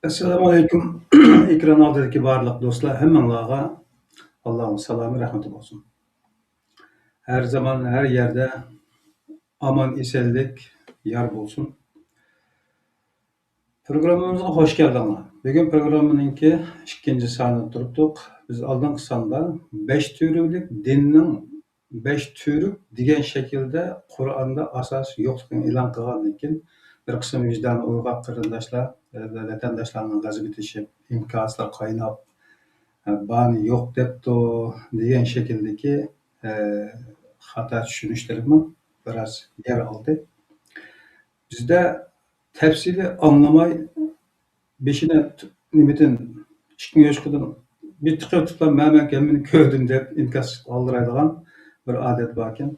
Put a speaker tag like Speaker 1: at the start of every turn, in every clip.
Speaker 1: Assalomu alaykum. Ekran oldidagi barliq do'stlar, hammanglarga Allohning salomi, rahmati bo'lsin. Har zaman, har yerda omon-esanlik yor bo'lsin. Programmamizga xush keldinglar. Bugun programmaninki ikkinchi sonida turibdik. Biz oldingi sonda 5 turlik dinning 5 turuk degan shaklda Qur'onda asos yo'qligini e'lon qilgandan keyin bir qism vijdoni uyg'oq qarindoshlar va vatandoshlarning g'azabi teshib, inkoslar qaynab, bani yo'q debdi degan shakldagi xato tushunishlarimi biroz yer oldi. Bizda tafsili anlamay beşine nimetin çıkın yoşkudan bir tıkırtıkla məmən kəmini gördüm deb inkas aldıraydıgan bir adet varken.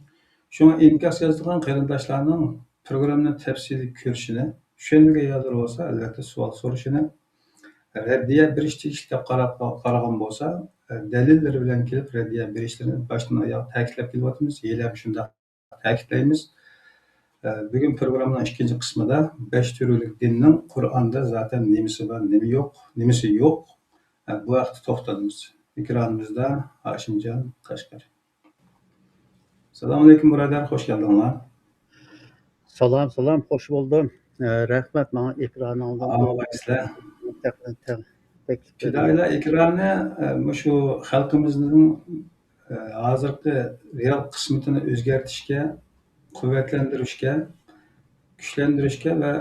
Speaker 1: Şuna inkas yazdırgan qarindaşlarning programını tafsili görüşünü, şönüge yazır olsa, elbette sual soruşunu, reddiye bir işte qaragan bolsa, delilleri bilen kelip reddiye bir işlerini baştan ayağa ta'kidlab kelyapmiz, yelab shunda ta'kidlaymiz. Bugün programın ikinci kısmında 5 türlük dinning Qur'onda zaten nemisi var, nemisi yok. Bu vaqtda to'xtalamiz. Ekranımızda Haşimcan Qashqari. Assalomu alaykum birodar, xush keldinglar.
Speaker 2: Salam, hoş buldum. Rahmet bana ekranından.
Speaker 1: Amaysizlar.
Speaker 2: Teklif
Speaker 1: Fidoylar ekranni shu xalqimizning hozirgi real qismatini o'zgartirishga, quvvatlantirishga, kuchlantirishga va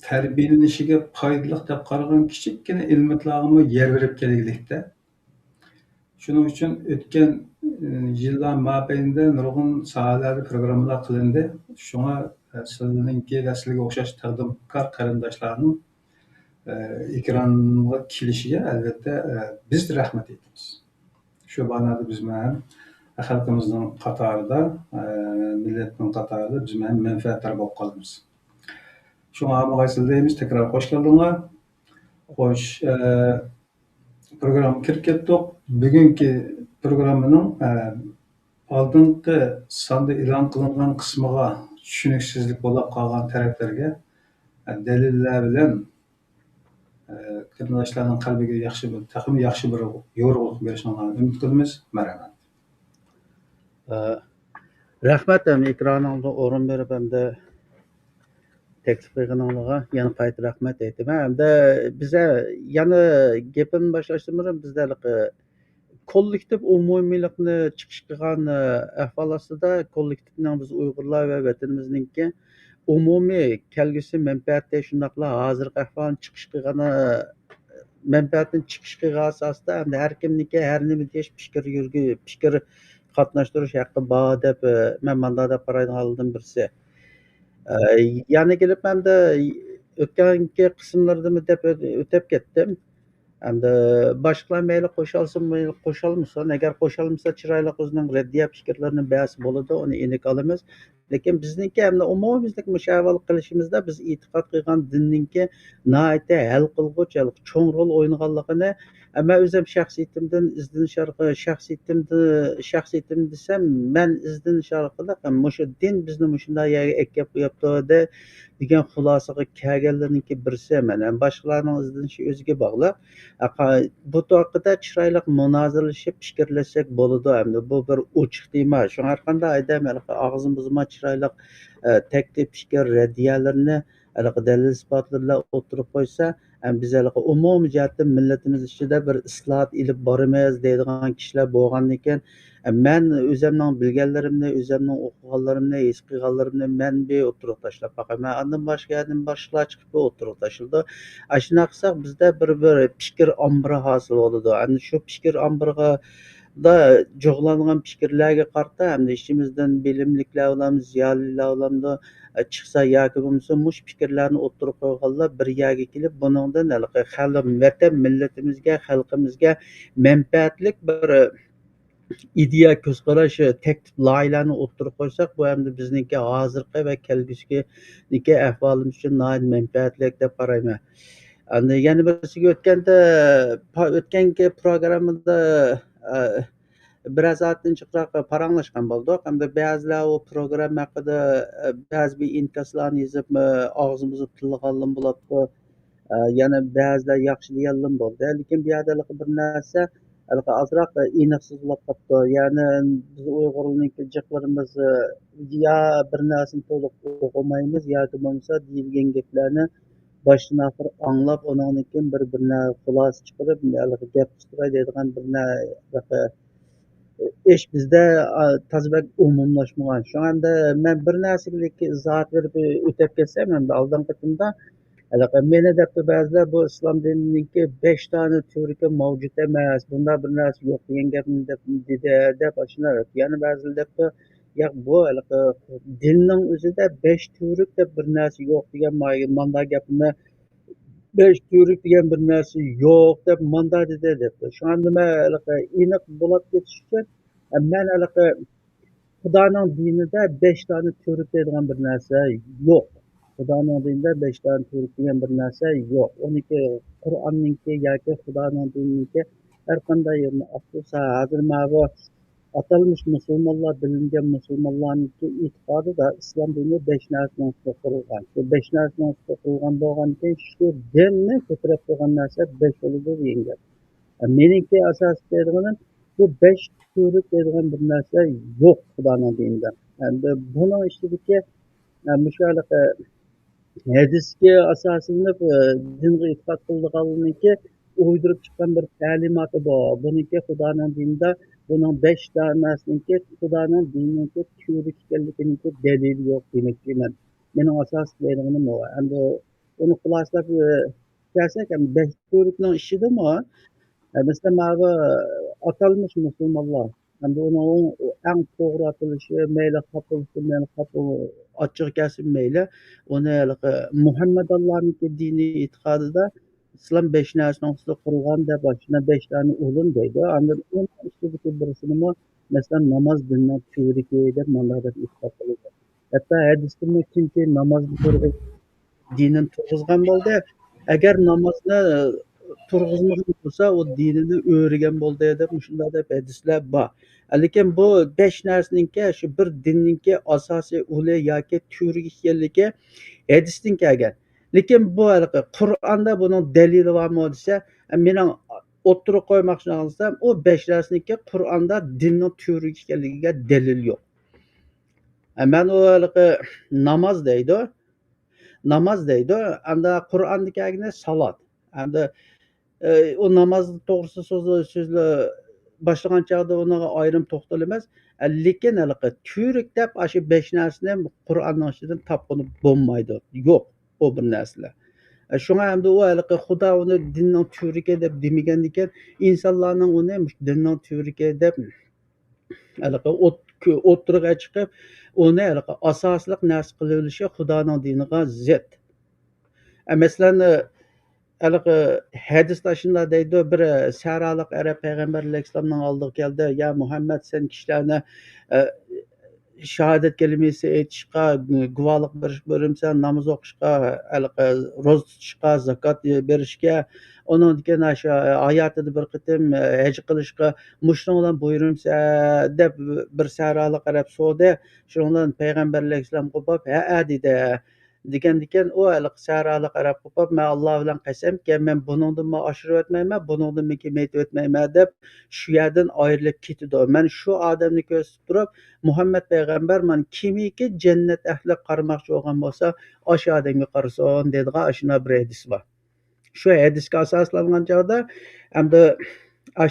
Speaker 1: tarbiyalanishiga foydali deb qaragan kichikkina ilmotlarga yer berib kelaylikda. Shuning uchun o'tgan yillar mobaynida nurg'un sohalarda programmalar qilindi. Shunga sizlarninki va sizlarga o'xshash taqdimkor qarindoshlarning ekranga kelishiga albatta biz rahmat aytamiz. Shu ma'noda biz ham xalqimizning qatorida, millatning qatorida biz ham manfaatdor bo'lib qolamiz. Şuna hamıgaysıl deyimiz, tekrar hoş geldinler. Hoş program kirib ketdik. Bugünkü programının oldingi sonda e'lon qilingan qismiga tushuniksizlik bo'lib qolgan taraflarga dalillar bilan qarindoshlarning qalbiga yaxshi bir yo'rg'ulik berishini umid qilamiz. Marhamat.
Speaker 2: Rahmet ekranında o'rin berib hamda teklif qilganingizga yana qayta rahmat aytaman. Hamda biza yana gapimni boshlashdan burun bizda kollektiv umumiylikni chiqish qilgan ahvol ostida kollektivning biz Uyg'urlar va vatanimizningki umumiy kelgusi manfaati shundoqla hozirgi ahvolni chiqish qilgan manfaatini chiqish qilgan asosda hamda har kimniki har nima deyish fikr qatnashtirish haqqi bor deb men manda deb qaraydiganlardan birisi. Yana kelib hamda o'tgangi qismlarda deb o'tib ketdim. Hamda boshqalar mayli qo'shalsin, mayli qo'shalmasin. Agar qo'shalmasa chiroyli o'zining raddiya fikrlarini bahs bo'ladi, uni aniq olamiz. Lekin bizningki hamda umumimizlik mushaval qilishimizda biz e'tiqod qilgan dinninki nihoyatda hal qilg'uch, cho'ng rol o'ynaganligini men o'zim shaxsiyatim desam, men izdinish orqali shu din bizni shunday yerga ekkab qo'yapti degan xulosaga kelganlarninki birisi eman. Boshqalarning izdinishi o'ziga bog'liq. Bu haqida chiroyli munoziralashib fikrlashsak bo'ladi. Hamda bu bir ochiq tema. Shu har qanday odam og'zini buzma chiroyli taklif fikr raddiyalarni dalil isbotlarla o'tirib qo'ysa, biz umumiy jihatdan millatimiz ichida bir islohot ilib boramiz deydigan kishilar bo'lgandan keyin men o'zimning bilganlarimni, o'zimning o'qiganlarimni, his qilganlarimni men o'tirib tashlab boqaman. Undan boshqalar chiqib o'tirib tashladi. Shunday qilsak bizda bir fikr ombiri hosil bo'ladi. Ana shu fikr ombiriga da jo'g'langan fikrlarga qarata hamda ishimizdan bilimliklar olamiz, ziyolilar olamiz chiqsa yoki bo'lmasa mush fikrlarni o'tirib qo'yganlar bir yerga kelib buningdan vatan millatimizga, xalqimizga manfaatlik bir ideya ko'zqarash taklif loyihalarni o'tirib qo'ysak, bu hamda bizningki hozirgi va kelgusidagi ahvolimiz uchun manfaatli deb qarayman. Yana birisiga o'tgangi programmada biroz ortiqroq paranglashgan bo'ldik. Hamda ba'zilar u programma haqida ba'zi bir inkoslarni yozib og'zimizni tillaganlar bo'libdi. yana ba'zilar yaxshi deganlar bo'ldi. Lekin bu yerda bir narsa ozroq aniqsizlab qolibdi. Ya'ni biz Uyg'urlarniki jiqlarimiz ya bir narsani to'liq o'qimaymiz yoki bo'lmasa deyilgan gaplarni boshdan oxir anglab, undan keyin bir-birine xulosa chiqarib, gap chiqaray deydigan ish bizda tazbak umumlashmagan. Şu anda men bir narsaga izoh berib o'tib ketsam, endi oldingi qatimda meni debdi ba'zilar bu islom dinininki 5 tane turki mavjud emas, bunda bir narsa yo'q degan gapni deb ashuna. Yana ba'zilar debdi yo'q bu dinning o'zida 5 turk deb bir narsa yo'q degan manda gapni 5 turk degan bir narsa yo'q deb manda debdi. Şu anda men aniq bo'lib ketish uchun men Xudoning dinida 5 tane turk deydigan bir narsa yo'q. Xudoning dinida 5 tane turk degan bir narsa yo'q. Uniki Qur'onniki yoki Xudoning dininiki har qanday yerni olsa, hozir mana bu atalmış musulmonlar, bilingan musulmonlarniki e'tiqodida islom dini 5 narsadan ustun qurilgan. Shu 5 narsadan ustun qurilgan bo'lgandan shu dinni ko'tarib qo'ygan narsa 5 bo'ladi degan gap. Meniki asosiy deydiganim bu 5 turk deydigan bir narsa yo'q Xudoning dinida. Endi buni ishidagi shu hadisga asoslanib dinga e'tiqod qilganlarniki uydirib chiqqan bir ta'limoti bor. Buniki Xudoning dinida buning 5 narsaniki Xudoning dininiki turk ekanliginiki dalili yo'q demoqchiman. Mening asosiy deydiganim o. Endi uni xulosalab kelsak, 5 turkning ishidami? Mesela mana atalmış musulmonlar. Endi uni eng to'g'ri atalishi mayli qapilishi, mayli ochiq kelsin mayli. Uni Muhammad Allohniki diniy e'tiqodida islom 5 narsadan ustun qurilgan deb shuna 5 tane o'lim deydi. Endi uni ichidagi birisini masalan namoz dinning turiki deb mana deb e'tiqod qiladi. Hatto hadisda kimki namozni turg'izib dinini turg'izgan bo'ldi, agar namozni turg'izmagan bo'lsa, u dinini o'rgan bo'ldi deb shunday deb hadislar bor. Lekin bu 5 narsaniki shu bir dinninki asosiy uli yoki turki ekanligi hadisdan kelgan. Lekin bu Qur'onda buning dalili bormi desa, mening o'ttirib qo'ymoqchi bo'lsam, u 5 narsaniki Qur'onda dinning turki ekanligiga dalil yo'q. Men u namoz deydi. Namoz deydi. Anda Qur'onda kelgan salat. Endi o namoz to'g'risida so'zlar boshlagan chog'da unaga ayrim to'xtalamiz. Lekin turk deb shu 5 narsani Qur'onning ichidan topqani bo'lmaydi. Yo'q o bir narsalar. Shunga endi u Xudo uni dinning turki deb demagan ekan, insonlarning uni dinning turki deb o'ttiriga chiqib, uni asosliq narsa qililishi Xudoning diniga zid. Masalan, hadisda shunday deydi, bir saraliq arab payg'ambar alayhissalomning oldiga keldi. Ya Muhammad, sen kishilarni shahodat kalimasi aytishga, guvohlik berishga, namoz o'qishga, ro'za tutishga, zakot berishga, undan keyin shu hayotida bir qatim haj qilishga mushundan buyurumsa deb bir saraliq arab so'di. Shundan payg'ambar alayhissalom qo'pib, ha dedi. Degan u saraliq qarab qo'pib, men Alloh bilan qasamki, men buningdan oshirib o'tmayman, buningdan men kemaytib o'tmayman deb shu yerdan ayrilib ketdi. Men shu odamni ko'rsatib turib, Muhammad payg'ambar men kimiki jannat ahli qarmoqchi bo'lgan bo'lsa, o'sha odamga qarasin dedigan shuna bir hadis bor. Shu hadisga asoslangan chog'da endi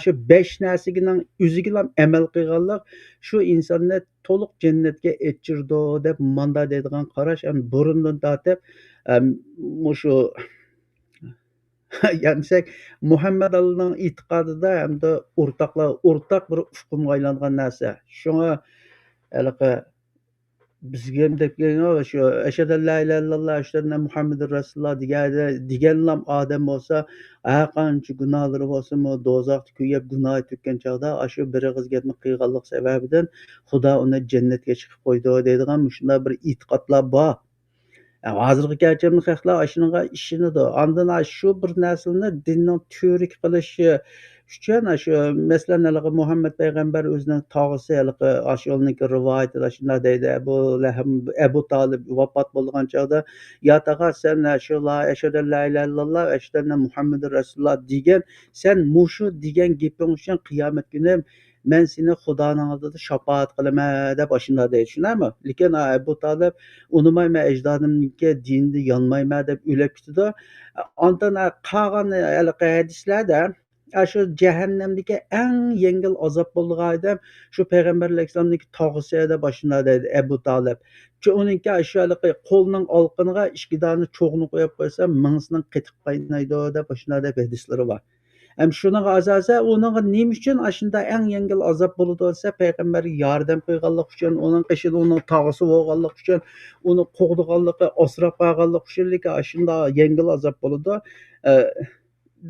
Speaker 2: shu 5 narsaning o'ziga amal qilganlik shu insonni to'liq jannatga etchirdi deb manda deydigan qarash burundan tortib shu ya'ni Muhammad Allohning e'tiqodida hamda o'rtaq bir uqumga aylangan narsa. Shunga bizga shu ashhadu an la ilaha illalloh ashhadu anna Muhammadur rasululloh deganlam odam bo'lsa, har qancha gunohlari bo'lsa-mu, do'zaxda kuyib gunoh to'kkan chog'da shu bir og'iz gapni qilganlik sababidan Xudo uni jannatga chiqib qo'ydi deydigan shunday bir e'tiqodlar bor. Hozirgi kelishimni xalqlar shunaqa ishonadi. Ondan shu bir narsani dinning turk qilishi uchun shu masalan Muhammad payg'ambar o'zining tog'isi ashulniki rivoyatida shunday deydi, Abu Talib vafot bo'lgan chog'da ya tag'a sen ashhadu la ilaha illalloh va ashhadu anna muhammadur rasululloh degan, sen mushu degan gaping uchun qiyomat kuni men seni xudoning oldida shafoat qilaman deb shunday deydi, tushunarmi? Lekin Abu Talib unutmayman ajdodimniki dinda yonmayman deb o'lib ketdi. Ondan qolgan hadislarda shu jahannamdagi eng yengil azob bo'lgan odam shu payg'ambar alayhissalomniki tog'isi deb shunday deydi Abu Talib. Uninki shu qo'lning olqiniga ikki dona cho'g'ni qo'yib qo'ysa mingsining qetib qaynaydi deb shunday deb hadislari bor. Shuning asosan uning nima uchun shunday eng yengil azob bo'ladi desa payg'ambarga yordam qilganlik uchun, uning qishida uning tog'isi bo'lganlik uchun, uni qo'g'diganligi, asrab qolganlik uchun shunday yengil azob bo'ladi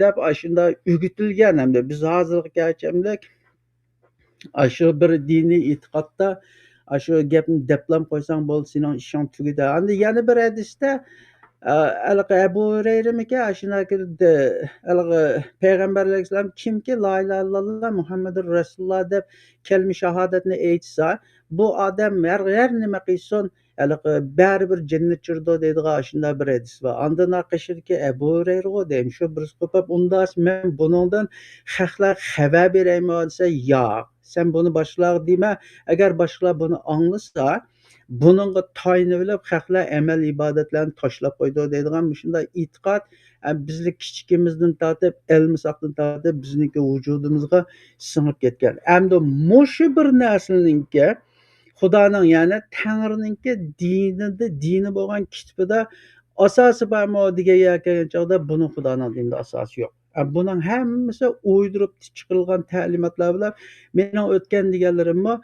Speaker 2: deb shunday o'rgatilgan. Hamda biz hozirgacha shu bir diniy e'tiqodda shu gapni deplam qo'ysang bo'ldi, sening ishing tugadi. Endi yana bir hadisda Abu Hurayramiki payg'ambar alayhissalom kimki la ilaha illalloh muhammadur rasululloh deb kalima shahodatni aytsa, bu odam har nima qilsin baribir jannat chirdi deydigan shunday bir hadis bor. Ondan qishirki Abu Hurayra deymi, shu bir qo'pab undas men buningdan xalqlar xabar beraymi desa, yo'q. Sen bunu boshqalarga dema, agar boshqalar buni anglasa buningga toyinib olib xalqlar amal ibodatlarni tashlab qo'ydi deydigan shunday e'tiqod bizning kichikimizdan tortib ilmisoqdan tortib bizniki vujudimizga singib ketgan. Endi mushu bir narsaninki xudoning ya'ni Tangrininki dini bo'lgan kitobida asosi bormi degan kelgan buni xudoning dinida asosi yo'q. Buning hammasi o'ydirib chiqilgan ta'limotlar bilan mening o'tgan deganlarimni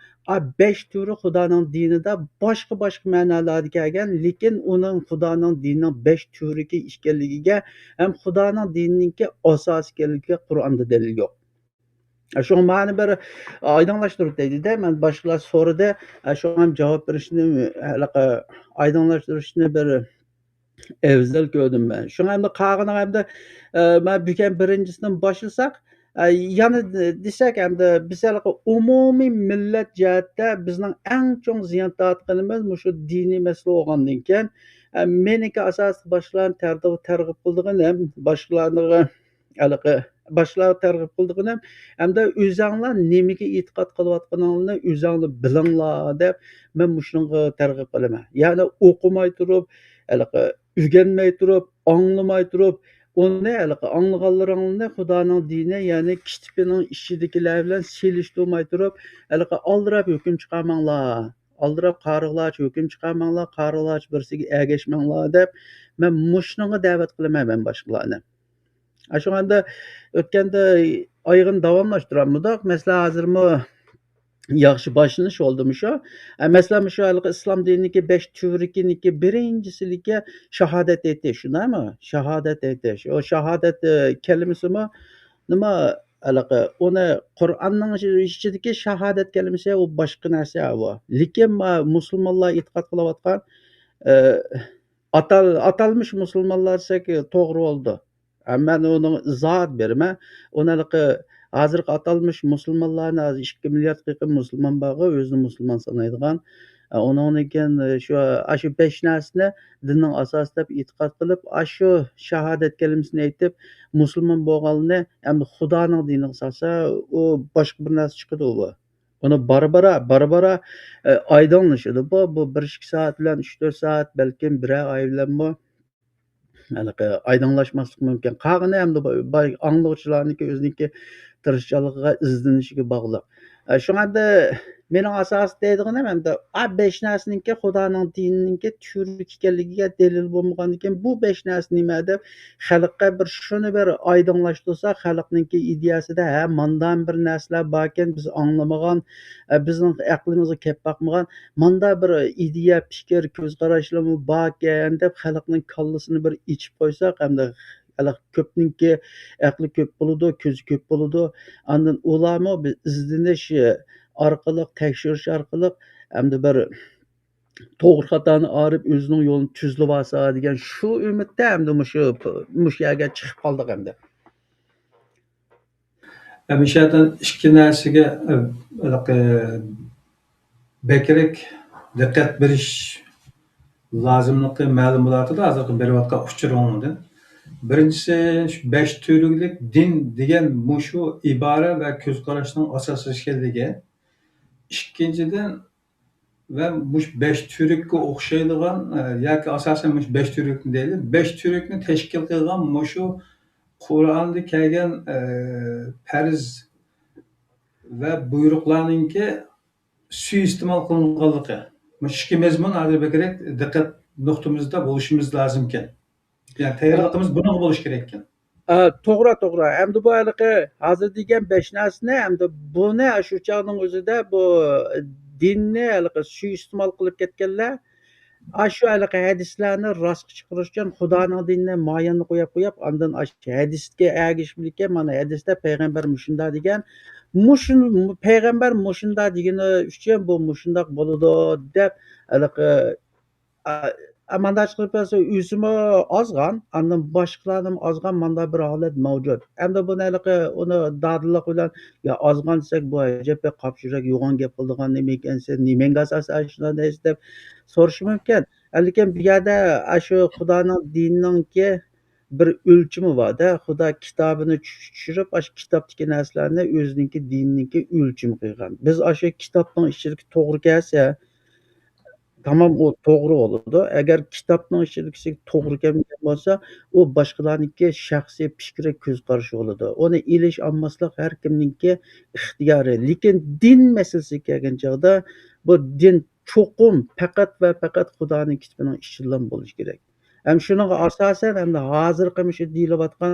Speaker 2: 5 turi xudoning dinida boshqa ma'nolarda kelgan, lekin uning xudoning dinining 5 turiga ekanligiga ham xudoning dinininki asosi ekanligiga Qur'onda dalil yo'q. Shu ma'ni bir oydinlashtirib deydi-da, men boshqalar so'radi, shu ham javob berishni oydinlashtirishni bir afzal ko'rdim men. Shunga endi qolgani hamda men bugun birinchisidan boshlasak, yana desak endi biz umumiy millat jihatda bizning eng chong ziyon tortganimiz shu diniy masala bo'lgandan keyin meniki asosiy boshqalarni targ'ib qildiganim, boshqalarni targ'ib qildiganim hamda o'zinglar nimaga e'tiqod qilayotganinglarni o'zinglar bilinglar deb men shunga targ'ib qilaman. Ya'ni o'qimay turib, o'rganmay turib, anglamay turib, uni anglaganlaringni xudoning dini, ya'ni kitobining ichidagilar bilan selishtirmay turib, aldirab hukm chiqarmanglar. Aldirab qariqlarcha hukm chiqarmanglar, qariqlarcha birsiga ergashmanglar deb men shunga da'vat qilaman men boshqalarni. Shunda o'tganda oyog'ini davomlashtiramiz. Masalan, hozirmi yaxshi boshlanish oldimi shu? Masalan, shu islom dinining 5 turininki birinchisiligi shahodat aytish, shundaymi? Shahodat aytish. O shahodat kalimasimi nima uni Qur'onning ichidagi shahodat kalimasi u boshqa narsa u. Lekin musulmonlar e'tiqod qilayotgan atalmish musulmonlar desak to'g'ri bo'ldi. Men uni izoh beraman. Uni hozirgi atalmish musulmonlarni 2 milliard yaqin musulmon bor, o'zini musulmon sanaydigan. Undan keyin shu 5 narsani dinning asosi deb e'tiqod qilib, shu shahodat kalimasini aytib, musulmon bo'lganlarni endi xudoning diniga solsa, u boshqa bir narsa chiqadi u. Uni bora oydinlashadi. Bu 1-2 soat bilan 3-4 soat, balkim 1 oy bilanmi oydinlashmaslik mumkin. Qolgani endi anglovchilarniki o'ziniki tirishchiligiga, izlanishiga bog'liq. Shunda mening asosiy deydiganim endi 5 narsaninki xudoning dinininki turi ekanligiga dalil bo'lmagandan keyin bu 5 narsa nima deb xalqqa bir shuni bir oydinlashtirsa, xalqninki ideyasida mandan bir narsalar bor ekan, biz anglamagan, bizning aqlimizga kelib boqmagan, manda bir ideya, fikr, ko'z qarashlarmi bor ekan deb xalqning kallasini bir ichib qo'ysak, hamda ko'pninki aqli ko'p bo'ladi, ko'zi ko'p bo'ladi. Ondan ularmi biz izlanish orqali, tekshirish orqali hamda bir to'g'ri xatoni arib o'zining yo'lini tuzlab olsa degan shu umidda hamda shu yerga chiqib qoldik hamda.
Speaker 1: Hemşerden ikki narsaga bekerek diqqat berish lozimligi ma'lum bo'lardi hozirgi berayotgan uchurimdan. Birinchisi shu 5 turlik din degan mushu ibora va ko'zqarashning asosi ekanligi. Ikkinchidan va mush 5 turkka o'xshaydigan yoki asosan mush 5 turkni deyli. 5 turkni tashkil qilgan mushu Qur'onda kelgan farz va buyruqlarninki suiiste'mol qilinganligi. Mush ikki mazmun hozir bekerek diqqat nuqtamizda bo'lishimiz lozim ekan. Yani tayyorligimiz bunaqa bo'lishi kerak ekan.
Speaker 2: To'g'ri, to'g'ri. Hamda bu haliqi hozir degan 5 narsani hamda buni shu chog'ning o'zida bu dinni haliqi suiiste'mol qilib ketganlar shu haliqi hadislarni rostga chiqarish uchun Xudoning dinini muayyanni qo'yib, ondan hadisga ergashib ekan, mana hadisda payg'ambar mushunda degan, payg'ambar mushunda degani uchun bu mushundoq bo'ladi deb haliqi mandaq qilib bersa o'zimi ozg'an, andan boshqalarning ozg'an manda bir holat mavjud. Hamda buni haliqi uni dodillik bilan yo ozg'an desak bu ajabki qopshirak yo'g'on gap qildigan nima ekan sen nimanga asosan shunday deysiz deb so'rashi mumkin. Lekin bu yerda shu Xudoning dinininki bir o'lchami borda. Xudo kitobini tushirib, shu kitobdagi narsalarni o'zininki dinininki o'lchami qilgan. Biz shu kitobning ichidagi to'g'ri kelsa tamam o to'g'ri bo'ladi. Agar kitobning ichidagisi to'g'ri kelmagan bo'lsa, u boshqalarniki shaxsiy fikri, ko'z qarashi bo'ladi. Uni ilish olmaslik har kimningki ixtiyori. Lekin din masalasiga kelgan chog'da bu din cho'qim faqat va faqat Xudoning kitobining ichidan bo'lishi kerak. Ham shuninga asosan hamda hozirgi shu deyilayotgan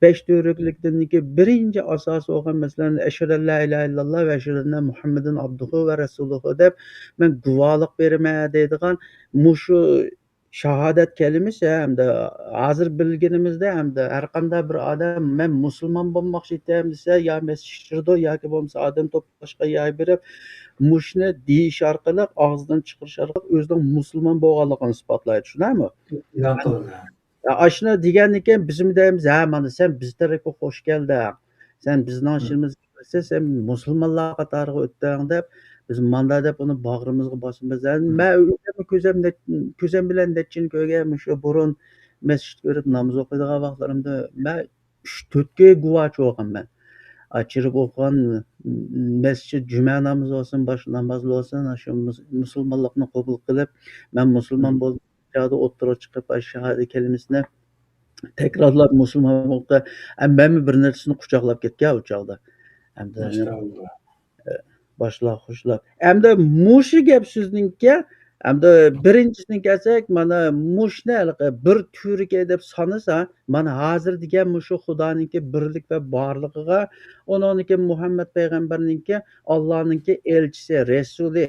Speaker 2: 5 to'riklik dinniki birinchi asosi bo'lgan masalan ashhadu an la ilaha illalloh va ashhadu anna Muhammadan abduhu va rasuluhu deb men guvohlik beraman deydigan mushu shahodat kalimasi hamda hozir bilganimizda hamda har qanday bir odam men musulmon bo'lmoqchi edim desa yo masjidda yoki bo'lmasa odam to'plashga yoy berib mushni deyish orqali og'zidan chiqarish orqali o'zining musulmon bo'lganligini isbotlaydi, shundaymi?
Speaker 1: E'lon qildi.
Speaker 2: Shuni degandan keyin biz deymiz, ha mana sen biz tarafga xush kelding. Sen bizning ishimizga kirsa, sen musulmonlar qatoriga o'tding deb biz manda deb uni bag'rimizga bosamiz. Men ko'zim bilan nechini ko'rganman shu burun masjid ko'rib namoz o'qiydigan vaqtlarimda men 3-4 ga guvochi bo'lganman. Chirib o'qigan masjid juma namozi bo'lsin, boshqa namoz bo'lsin, shu musulmonlikni qabul qilib, men musulmon bo'ldim chog'da o'ttira chiqib shahodat kalimasini takrorlab musulmon bo'ldi. Men bir narsani quchoqlab ketgan u chog'da. Hamda
Speaker 1: Maşallah.
Speaker 2: boshlar xushlab. Hamda mushu gap so'zningki hamda birinchisini kelsak, mana mushni bir turga deb sanasa, mana hozir degan mushu Xudoninki birlik va borligiga, uningki Muhammad payg'ambarninki Allohningki elchisi, rasuli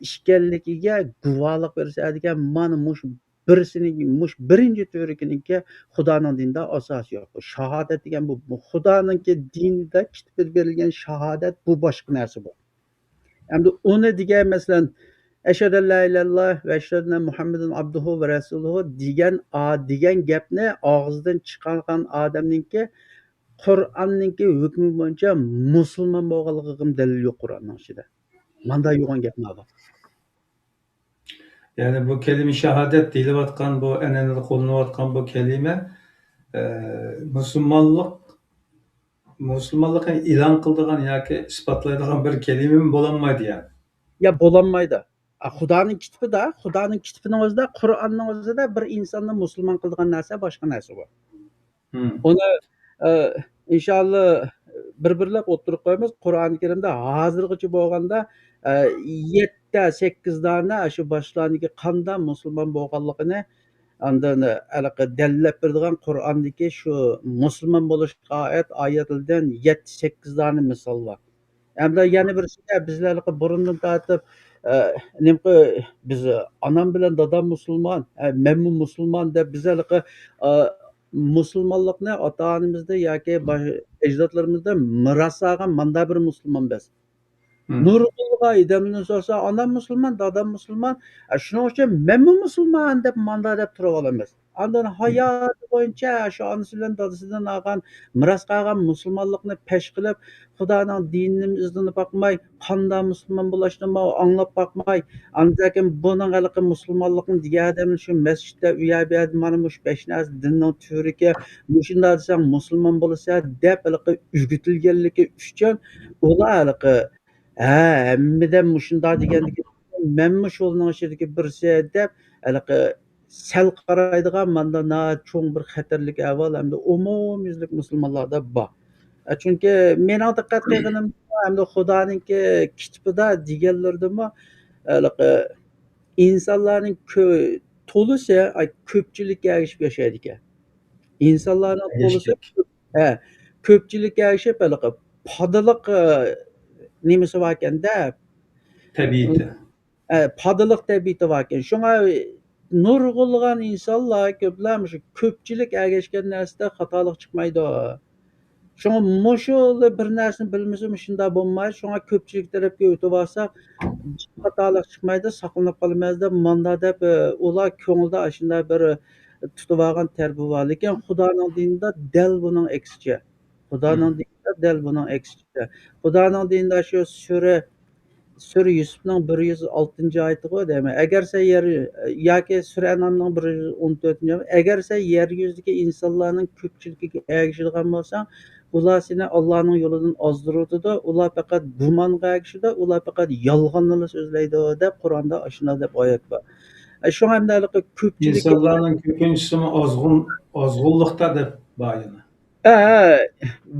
Speaker 2: ishkanligiga guvohlik beradigan mana mush birisining mush birinchi turkiniki Xudoning dinida asosi yo'q. Shahodat degan bu Xudoninki dinida kitobda berilgan shahodat bu boshqa narsa bu. Hamda uni degan masalan ashhadu an la ilaha illalloh va ashhadu anna Muhammadan abduhu va rasuluhu degan gapni og'zidan chiqargan odamninki Qur'onninki hukmi bo'yicha musulmon bo'lganligiga dalil yo'q Qur'onning ichida. Manda yo'g'on gap nima?
Speaker 1: Yani bu kelime şehadet deyilayotgan bu enenede kullanılayotgan bu kelime Müslümanlıkı ilan kıldıgan yoki isbotlaydigan bir kelime mi bo'lanmaydi yani?
Speaker 2: Ya bo'lolmaydi. Xudoning kitobida, Xudoning kitobining o'zida, Qur'onning o'zida bir insonni musulmon qiladigan narsa boshqa narsa bor. Uni inshaalloh bir-birlab o'tirib qo'yamiz. Qur'oni Karimda hozirgacha bo'lganda 7-8 dona shu boshlarniki qanday musulmon bo'lganligini andan dalillab beradigan Qur'ondagi shu musulmon bo'lishga oid oyatlardan 7-8 dona misol bor. Hamda yana birisiga bizlar burundan tortib nimqi biz onam bilan dadam musulmon, menmi musulmon deb bizlar musulmonlikni ota-onamizda yoki ajdodlarimizda miros olgan manda bir musulmon biz. Nurgulga idemini sorsa, anam musulman, dadam musulman. Shuning uchun menmi musulman deb manda deb turib olamiz. Andan hayoti bo'yicha shu onasi bilan dadasidan olgan, miros qolgan musulmonlikni pesh qilib, Xudoning dinini izlanib boqmay, qanday musulmon bo'lishni anglab boqmay, andakin buning haliqi musulmonlikni degan shu masjidda uya bu yerda mana shu besh narsa dinning turiki, shunday desang musulmon bo'lsa deb haliqi o'rgatilganligi uchun ular haliqi hammadan mushundoq degandiki manmi shuning ichidagi birisi deb haliqi sal qaraydigan manda cho'ng bir xatarlik avval hamda umumyuzlik musulmonlarda bor. Chunki mening diqqat qilganim hamda xudoninki kitobida deganlardimi haliqi insonlarning to'lisi ko'pchilikka ergishib yashaydi ekan. İnsanlarning to'lisi ha, ko'pchilikka ergishib haliqi podiliq nimasi bor ekanda,
Speaker 1: Tabiiyati.
Speaker 2: podiliq tabiati bor ekan. Shunga nurg'ulg'an insonlar ko'plar shu ko'pchilik ergashgan narsada xatolik chiqmaydi. Shunga mushu bir narsani bilmasa shunday bo'lmaydi. Shunga ko'pchilik tarafga o'tib olsak xatolik chiqmaydi, saqlanib qolmaymiz deb manda deb ular ko'ngilda shunday bir tutib olgan tarbiya bor. Lekin Xudoning dinida dal buning aksicha. Xudoning dinida dal buning aksicha. Xudoning dinida shu Sura Yusufning 106-oyati deyman. Agar sen yer yoki Sura An'amning 114-oyati, agar sen yer yuzidagi insonlarning ko'pchiligiga ergashadigan bo'lsang, ular seni Allohning yo'lidan ozdiradi, ular faqat gumonga ergashadi, ular faqat yolg'onni so'zlaydi deb Qur'onda shunday deb oyat bor. Shu hamda ko'pchilik
Speaker 1: İnsanlarning ko'pinchisi ozg'unlikda deb bor yana.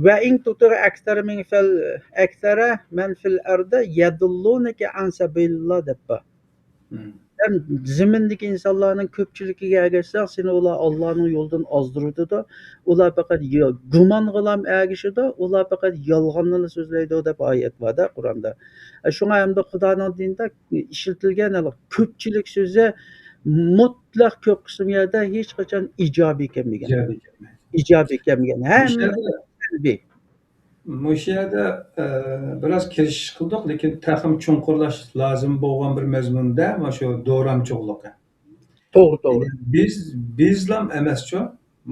Speaker 2: va in tutir aksara man fil ardi yadullunaka an sabilillah deb bor. Sen zimindagi insonlarning ko'pchiligiga ergashsang, seni ular Allohning yo'lidan ozdiradi. Ular faqat gumon qilam ergashadi, ular faqat yolg'onni so'zlaydi deb oyat borda Qur'onda. Shunga hamda Xudoning dinida ishlatilgan ko'pchilik so'zi mutlaq ko'p qism yerda hech qachon ijobiy kelmagan. Ijobiy kelmagan. Hamma salbiy.
Speaker 1: Mushu yerda biroz kelishish qildik, lekin taxim chunqurlash lozim bo'lgan bir mazmunda mana shu do'ramchiqligi.
Speaker 2: To'g'ri.
Speaker 1: Bizlam emaschu,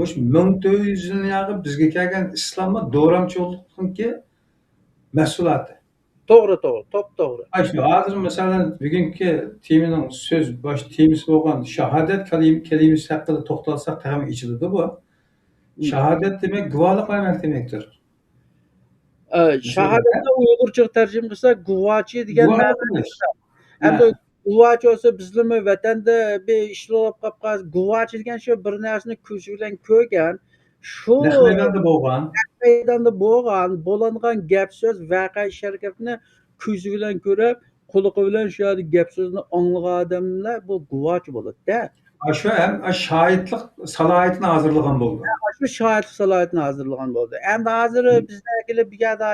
Speaker 1: mush 1400-yillarga bizga kelgan islomni do'ramchiqlikniki mas'uliyati.
Speaker 2: To'g'ri, top-to'g'ri.
Speaker 1: Shu hozir masalan bugungi temaning so'z bosh temasi bo'lgan shahodat kalimasi haqida to'xtalsak ham ichiladi bu. Shahodat demak guvohlik bermak demakdir.
Speaker 2: Shahodatni uyg'urcha tarjima qilsak guvochi degan ma'no. Endi guvochi bo'lsa bizlarmi vatanda ishlab qolib guvochi degan shu bir narsani ko'zi bilan ko'rgan, shu maydonda bo'lingan gap so'z voqea sharkatni ko'zi bilan ko'rib, quloqi bilan shu gap so'zni anglagan odamlar bu guvochi bo'ladi-da.
Speaker 1: Shu ham shohidlik salohiyatini hozirlagan bo'ldi.
Speaker 2: Shu shohidlik salohiyatini hozirlagan bo'ldi. Endi hozir bizdagilar bu yerda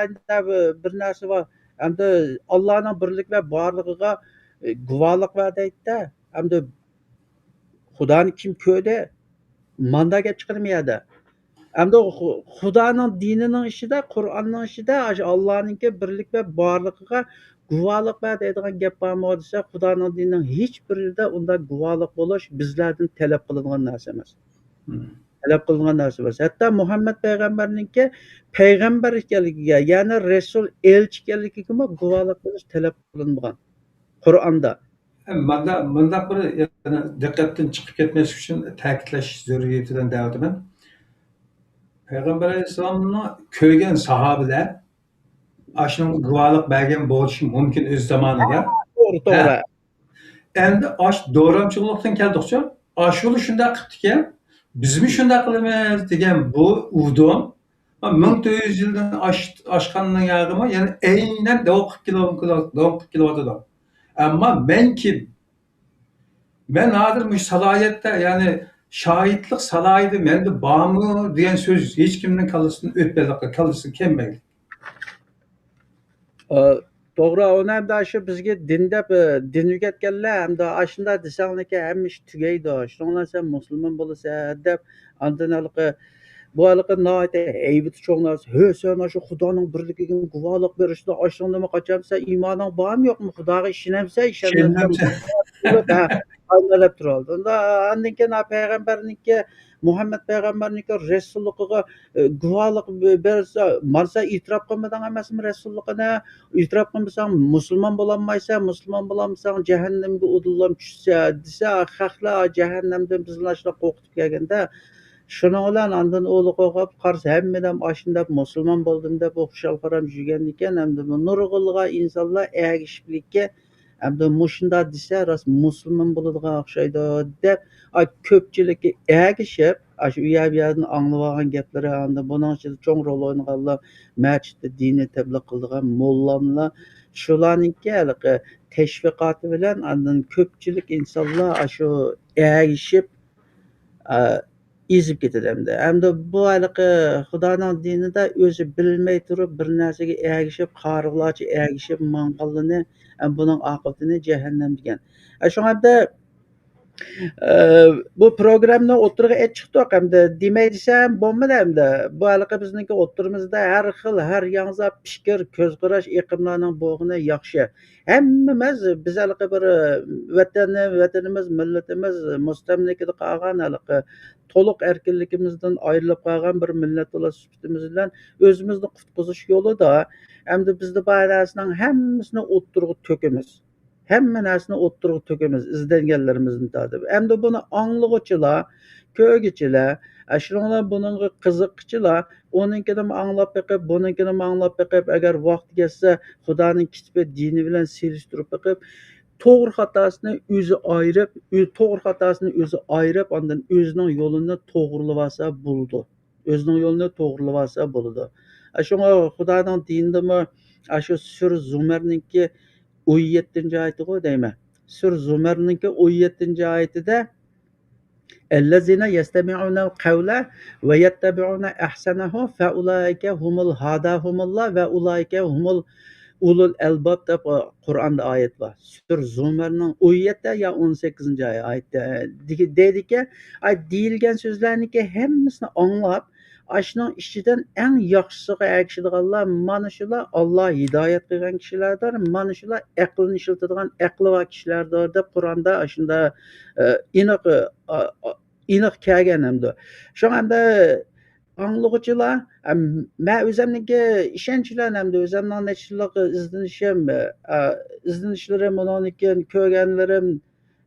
Speaker 2: bir narsa bor. Endi Allohning birlik va borligiga guvohlik ver deydi-da. Endi Xudoni kim ko'rdi? Manda gap chiqarmaydi. Endi Xudoning dinining ishida, Qur'onning ishida Allohningki birlik va borligiga guvohlik ver deydigan gap bormi desa, Xudoning dinining hech birida unda guvohlik bo'lish bizlardan talab qilingan narsa emas. Talab qilingan narsa emas. Hatto Muhammad payg'ambarningki payg'ambar ekanligiga, ya'ni rasul, elchi ekanligiga guvohlik qilish talab qilingan Qur'onda.
Speaker 1: Manda bir diqqatdan chiqib ketmaslik uchun ta'kidlash zaruriyatidan da'vatman. Payg'ambar alayhissalomni ko'rgan sahobalar ashuni guvohlik bergan bo'lishi mumkin o'z zamonida.
Speaker 2: To'g'ri.
Speaker 1: Endi do'ramchilikdan keldikcha, ashuni shunday qilibdiki, bizmi shunday qilamiz degan bu udum 1400 yildan oshganning yog'imi, ya'ni aynan davom qilib kelyapti. Ammo men kim? Men hozir bu salohiyatda, ya'ni shohidlik salohiyati menda bormi degan so'z hech kimning kallasidan o'tmaydi, kallasidan kelmaydi.
Speaker 2: To'g'ri, uni hamda shu bizga dinda din o'rgatganlar hamda shunday desanglarki hamma ish tugaydi. Shundan sen musulmon bo'lasan deb andanaligi Bu halka naite heybeti çoğun narsa. He sen aşı Xudoning birligiga guvohlik berishda oshing nima qachonsa iymoning bormi yo'qmi? Xudoga ishonamsan, ishonmasam
Speaker 1: Şenlemse
Speaker 2: bo'lib qaynalab turoldi. Unda andan keyin payg'ambarniki Muhammad payg'ambarniki rasulligiga guvohlik bersa, marsa e'tirof qilmadan emasmi rasulligini? E'tirof qilmasang musulmon bo'lolmaysan, musulmon bo'lolmasang jahannamga udillam tushsa, desa haqlar jahannamdan bizlashni qo'rqitib kelganda shuning bilan andan o'liqqa qolib qarasa hammadan oshin deb musulmon bo'ldim deb xushal qaram yurgan ekan hamda bu nurg'unlagan insonlar ergishiblikka hamda mushunda desa rost musulmon bo'ladigan o'xshaydi deb ko'pchilikka ergishib shu u yerdan anglab olgan gaplari hamda buning ichida cho'ng rol o'ynaganlar masjidda diniy tabliq qiladigan mo'llamlar shularniki tashviqoti bilan andan ko'pchilik insonlar shu ergishib ezib ketadi hamda bu xudoning dinida o'zi bilmay turib bir narsaga ergishib qariqlarcha ergishib manqalini buning oqibatini jahannam degan shunga bu programmani o'ttirg'a chiqdik hamda demay desam bo'lmadi hamda bu bizniki o'ttirimizda har xil har yangza fikr ko'z qarash iqimlarning bo'lg'ini yaxshi hammamiz biz bir vatanimiz millatimiz mustamlikada qolgan to'liq erkinligimizdan ayrilib qolgan bir millat sifatimiz bilan o'zimizni qutqizish yo'lida hamda bizni bu narsaning hammasini o'ttirg'a to'kamiz. Hamma narsani o'ttirg'a to'kamiz izlanganlarimizni tortib. Endi buni anglag'uchilar, ko'rguvchilar, shuninglar buningga qiziqchilar uninkini anglab beqib, buninkini anglab beqib, agar vaqti kelsa Xudoning kitobi dini bilan selishtirib beqib, to'g'ri xatosini o'zi ayirib, ondan o'zining yo'lini to'g'rilab olsa bo'ldi. O'zining yo'lini to'g'rilab olsa bo'ladi. Shunga Xudoning dinidami shu sur Zumarninki 17. ayetiga deyman. Sur Zumarninki 17. ayetida Ellezine yestemi'unel kavle ve yettebi'une ahsenehu fe ulaike humul hadahumullah ve ulaike humul ulul elbab deb Qur'onda oyat bor. Sur Zumarning 17 ya 18 oyatda deydiki, deyilgan so'zlarniki hammasini anglab Aşının işçiden en yaxşısıga erişidiganlar mana shular Alloh hidoyat qilgan kishilardir, mana shular aqlni ishlatadigan aqli bor kishilardir deb Qur'onda shunda aniq kelgan hamda. Shunda anglag'uchilar men o'zimniki ishonchlar hamda o'zimning nechiliq izlanishlarim uniki ko'rganlarim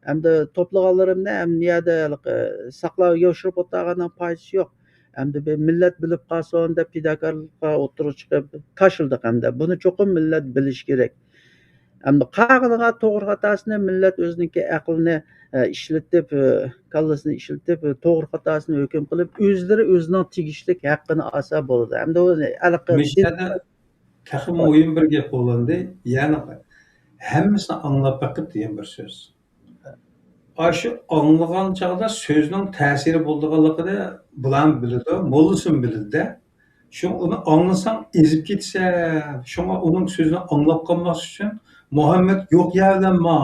Speaker 2: hamda to'plaganlarimni ham yerda saqlab yoshirib o'tirgandan foydasi yo'q. Hamda bir millat bilib qolsin deb fidokorlikqa o'tirib chiqib tashildik hamda. Buni cho'qim millat bilish kerak. Hamda qag'iniga to'g'ri xatosini millat o'ziniki aqlini ishlatib, kallasini ishlatib, to'g'ri xatosini hukm qilib, o'zlari o'zining tegishlik haqqini olsa bo'ladi. Hamda
Speaker 1: Mishada taxim o'yin bir gap bo'lindi. Ya'ni hammasini anglab beqib degan bir so'z. Shu anglagan chog'da so'zning ta'siri bo'lganligini bilan biladi, mo'llisin biladi. Shu uni anglasang ezib ketsa, shunga uning so'zini anglab qolmas uchun Muhammad yo'q yerdanma.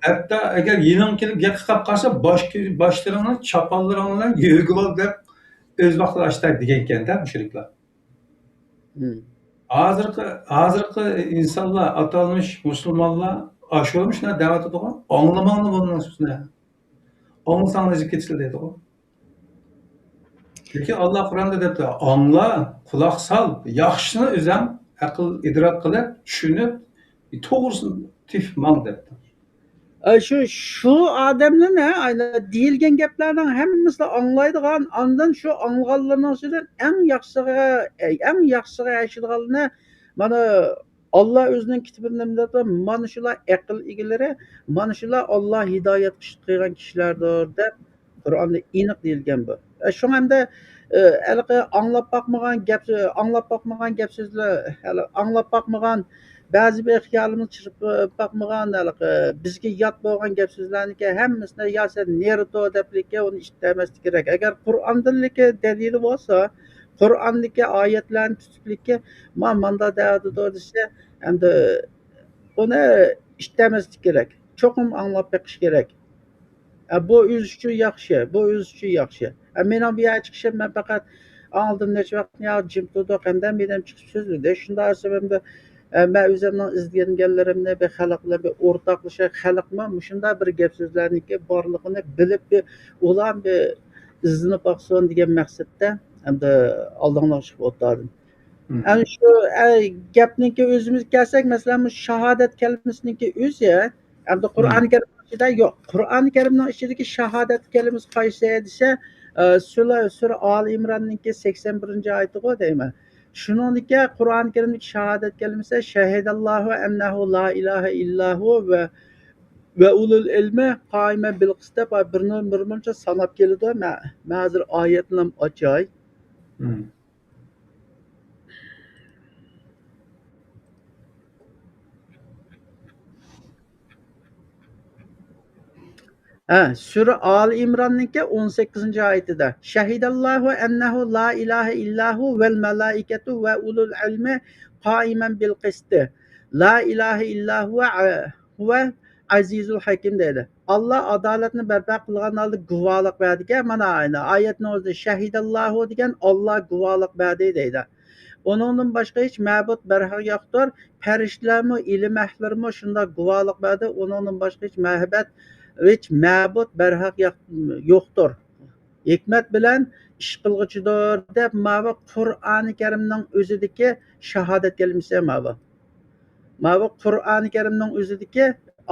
Speaker 1: Hatto agar yining kelib gap qilib qolsa, boshlaringni, chaponlaringni bilan yurgib ol deb o'z vaqtida ashtar degan ekanda mushriklar. Hozirgi insonlar, atalmış musulmonlar aşılmış ne davet ediyor? Anlamanı bunun üstüne. Anlasan ezip ketsin dedi o. Çünkü Allah Kur'an'da dedi, anla, kulak sal, yaxşını özem, akıl idrak kılıp, düşünüp, doğrusunu tifman dedi.
Speaker 2: Şu adamlar ne? Aynen deyilgen gaplardan hammasini anglaydigan, andan şu anglanlarning ichidan eng yaxshiga erishadiganlarni mana Allah o'zining kitobida mana shular aql egalari, mana shular Alloh hidoyat qilgan kishilardir deb Qur'onda aniq deyilgan bu. Shunda anglab boqmagan gap so'zlar, anglab boqmagan ba'zi bir xiyolimiz chirib boqmagan bizga yot bo'lgan gap so'zlarniki hammasini yo sen nerto deblika uni ishtamaslik kerak. Agar Qur'ondagi dalili bo'lsa, Qur'ondagi oyatlarni tutiblikka manda da'vatda desa hamda uni ishtamaslik kerak. Cho'qim anglab beqish kerak. Bu o'z uchun yaxshi, bu o'z uchun yaxshi. Mening bu yerga chiqishim men faqat oldin necha vaqt yo jim turdik hamda menam chiqib so'zladi. Shunday sababda men o'zimning izlaganlarimni bir xalq bilan bir o'rtoqlasha xalqman shunday bir gap so'zlarniki borlig'ini bilib ular bir izlanib boqsin degan maqsadda hamda oldinga chiqib o'tirdim. Ana shu gapniki o'zimizga kelsak, masalan, bu shahodat kalimasiniki o'zi hamda Qur'oni Karimning ichida yo'q. Qur'oni Karimning ichidagi shahodat kalimasi qaysi desa, sura Oli Imronninki 81-oyatiga deyman. Shuningdek, Qur'oni Karimdagi shahodat kalimasi shahidallohu annahu la ilaha illahu va ulul ilmi qoiman bil qist deb birmuncha sanab keladi. Men hozir oyatni ochay. Sura Ali İmran'ninki 18-oyatida Şahidallahu ennehu la ilahe illahu vel malaiketu ve ulul ilmi qaimen bil qisti. La ilahe illahu ve azizul hakim dedi. Allah adaletini berpa qilgan holda guvohlik berdi. Mana ayni oyatning o'zida Şahidallahu degan Allah guvohlik berdi deydi. Onundan başqa hech ma'bud barhaq yo'qdir. Farishtalarmi, ilm ahlarmi shunda guvohlik berdi. Onundan başqa hech ma'bud barhaq yo'qdir. Hikmat bilan ish qilg'uchidir deb mana Qur'oni Karimning o'zidagi shahodat kalimasi mana Qur'oni Karimning o'zidagi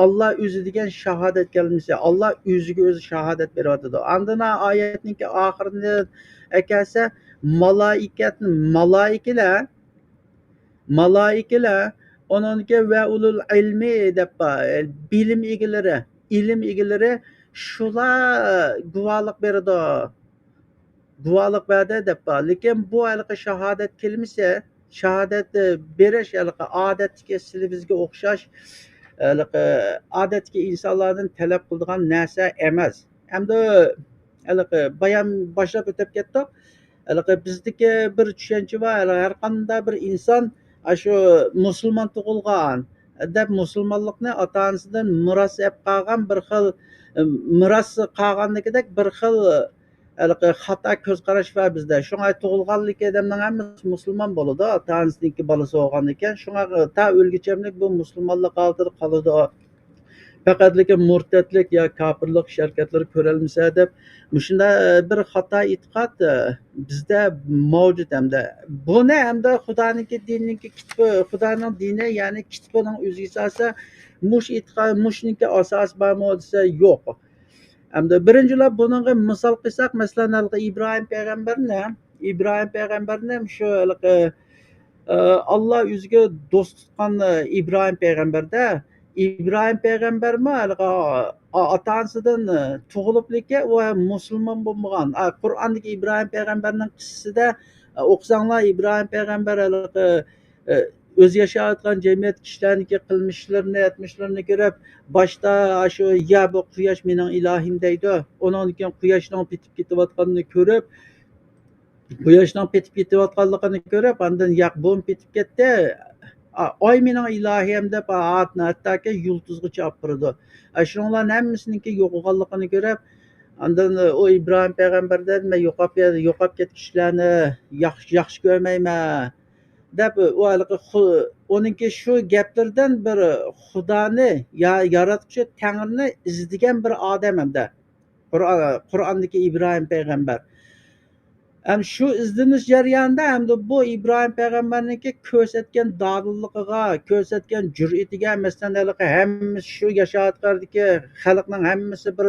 Speaker 2: Allah o'zi degan shahodat kalimasi. Allah o'ziga o'zi shahodat beryapti. Andan oyatning oxirini akalsa malaikalar onunki ve ulul ilmi deb bilim egalari shular guvohlik beradi. Guvohlik berdi deb. Lekin bu halqa shahodat kelimasi, shahodat berish halqa odatga bizga o'xshash odatga insonlardan talab qiladigan narsa emas. Hamda halqa bayon boshlab o'tib ketdik. Halqa bizdagi bir tushuncha bor, har qanday bir inson shu musulmon tug'ilgan deb musulmonlikni ota-onasidan miros olib qolgan bir xil miros qolganligidek bir xil xato ko'z qarash bor bizda. Shunga tug'ilganlik odamning hammasi musulmon bo'ladi, ota-onasiniki bolasi bo'lgan ekan. Shunga ta o'lgichamlik bu musulmonlik holatida qoladi. Faqat lekin murtadlik yo kofirlik sharakatlari ko'rilmasa deb shunda bir xato e'tiqod bizda mavjud hamda buni hamda Xudoninki diniki kitobi Xudoning dini ya'ni kitobining o'ziga solsa mush e'tiqod mushniki asos bormi desa yo'q. Hamda birinchilar bunga misol qilsak, masalan İbrahim payg'ambarni shu Allah o'ziga do'st tutgan İbrahim payg'ambarda İbrahim payg'ambarmi ota-onasidan tug'ilibligi va musulmon bo'lmagan. Qur'ondagi İbrahim payg'ambarning qissasida o'qisanglar, İbrahim payg'ambar o'zi yashayotgan jamiyat kishilarniki qilmishlarini, aytmishlarini ko'rib, boshda shu ya bu quyosh mening ilohim deydi. Undan keyin quyoshning petib ketayotganini ko'rib, ondan yo'q bu petib ketdi. Oy mening ilohim deb hattoki yulduzgacha olib boradi. Shunlarning hammasiniki yo'qolganligini ko'rib, ondan o İbrahim payg'ambardan men yo'qolib ketishlarni yaxshi ko'rmayman deb onunki shu gaplardan bir Xudoni yaratuvchi Tangrini izlagan bir odam hamda Qur'ondagi İbrahim payg'ambar. Shu izlanish jarayonida hamda bu İbrahim payg'ambarniki ko'rsatgan dodilligiga, ko'rsatgan jur'atiga, masalan hammasi shu yashayotgandagi xalqning hammasi bir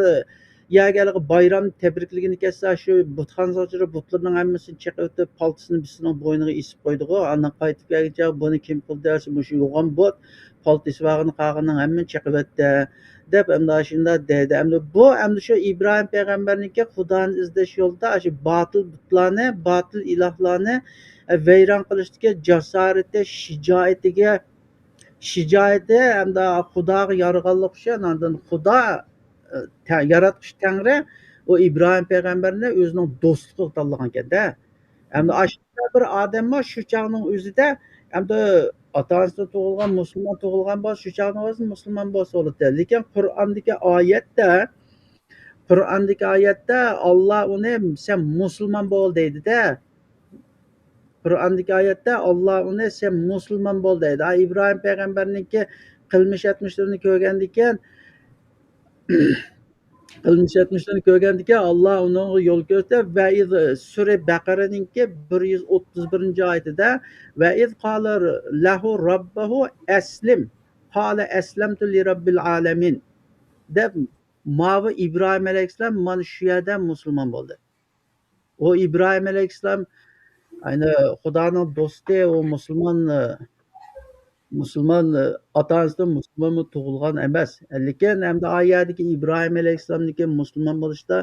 Speaker 2: yerga bayram tabriklagan kelsa shu butxonzochilar butlarning hammasini chiqib o'tib paltisini bisining bo'yniga isib qo'ydi-ku. Andan qaytib kelguncha buni kim qildi desa shu yo'g'on but paltis vag'ini qag'inning hammani chiqib o'tdi deb shunda dedi. Bu shu İbrahim payg'ambarniki Xudoni izlash yo'lida shu botil butlarni, botil ilohlarni vayron qilishdagi jasorati, shijoati hamda Xudoga yorg'anlik uchun ondan Xudo yaratquch Tangri o İbrahim payg'ambarni o'zining do'stligiga tanlagan ekan-da. Shunday bir odammi shu chog'ning o'zida ota-onasidan tug'ilgan musulmon tug'ilgan bo'lsa, shu chog'ning o'zida musulmon bo'lsa bo'ladi. Lekin Qur'ondagi oyatda Qur'ondagi oyatda Alloh uni sen musulmon bo'l deydi-da. Qur'ondagi oyatda Alloh uni sen musulmon bo'l deydi. İbrahim payg'ambarniki qilmish etmishlarini ko'rgandan keyin Alloh uni yo'l ko'rsatib va sura Baqaraninki 131-oyatida va iz qala lahu robbahu aslim qala aslamtu li robbil alamin deb mavi İbrahim alayhissalom mana shu yerda musulmon bo'ldi. O İbrahim alayhissalom ayni Xudoning do'sti, o musulmon ota-onasidan musulmon tug'ilgan emas. Lekin hamda oyatdagi İbrahim alayhissalomniki musulmon bo'lishda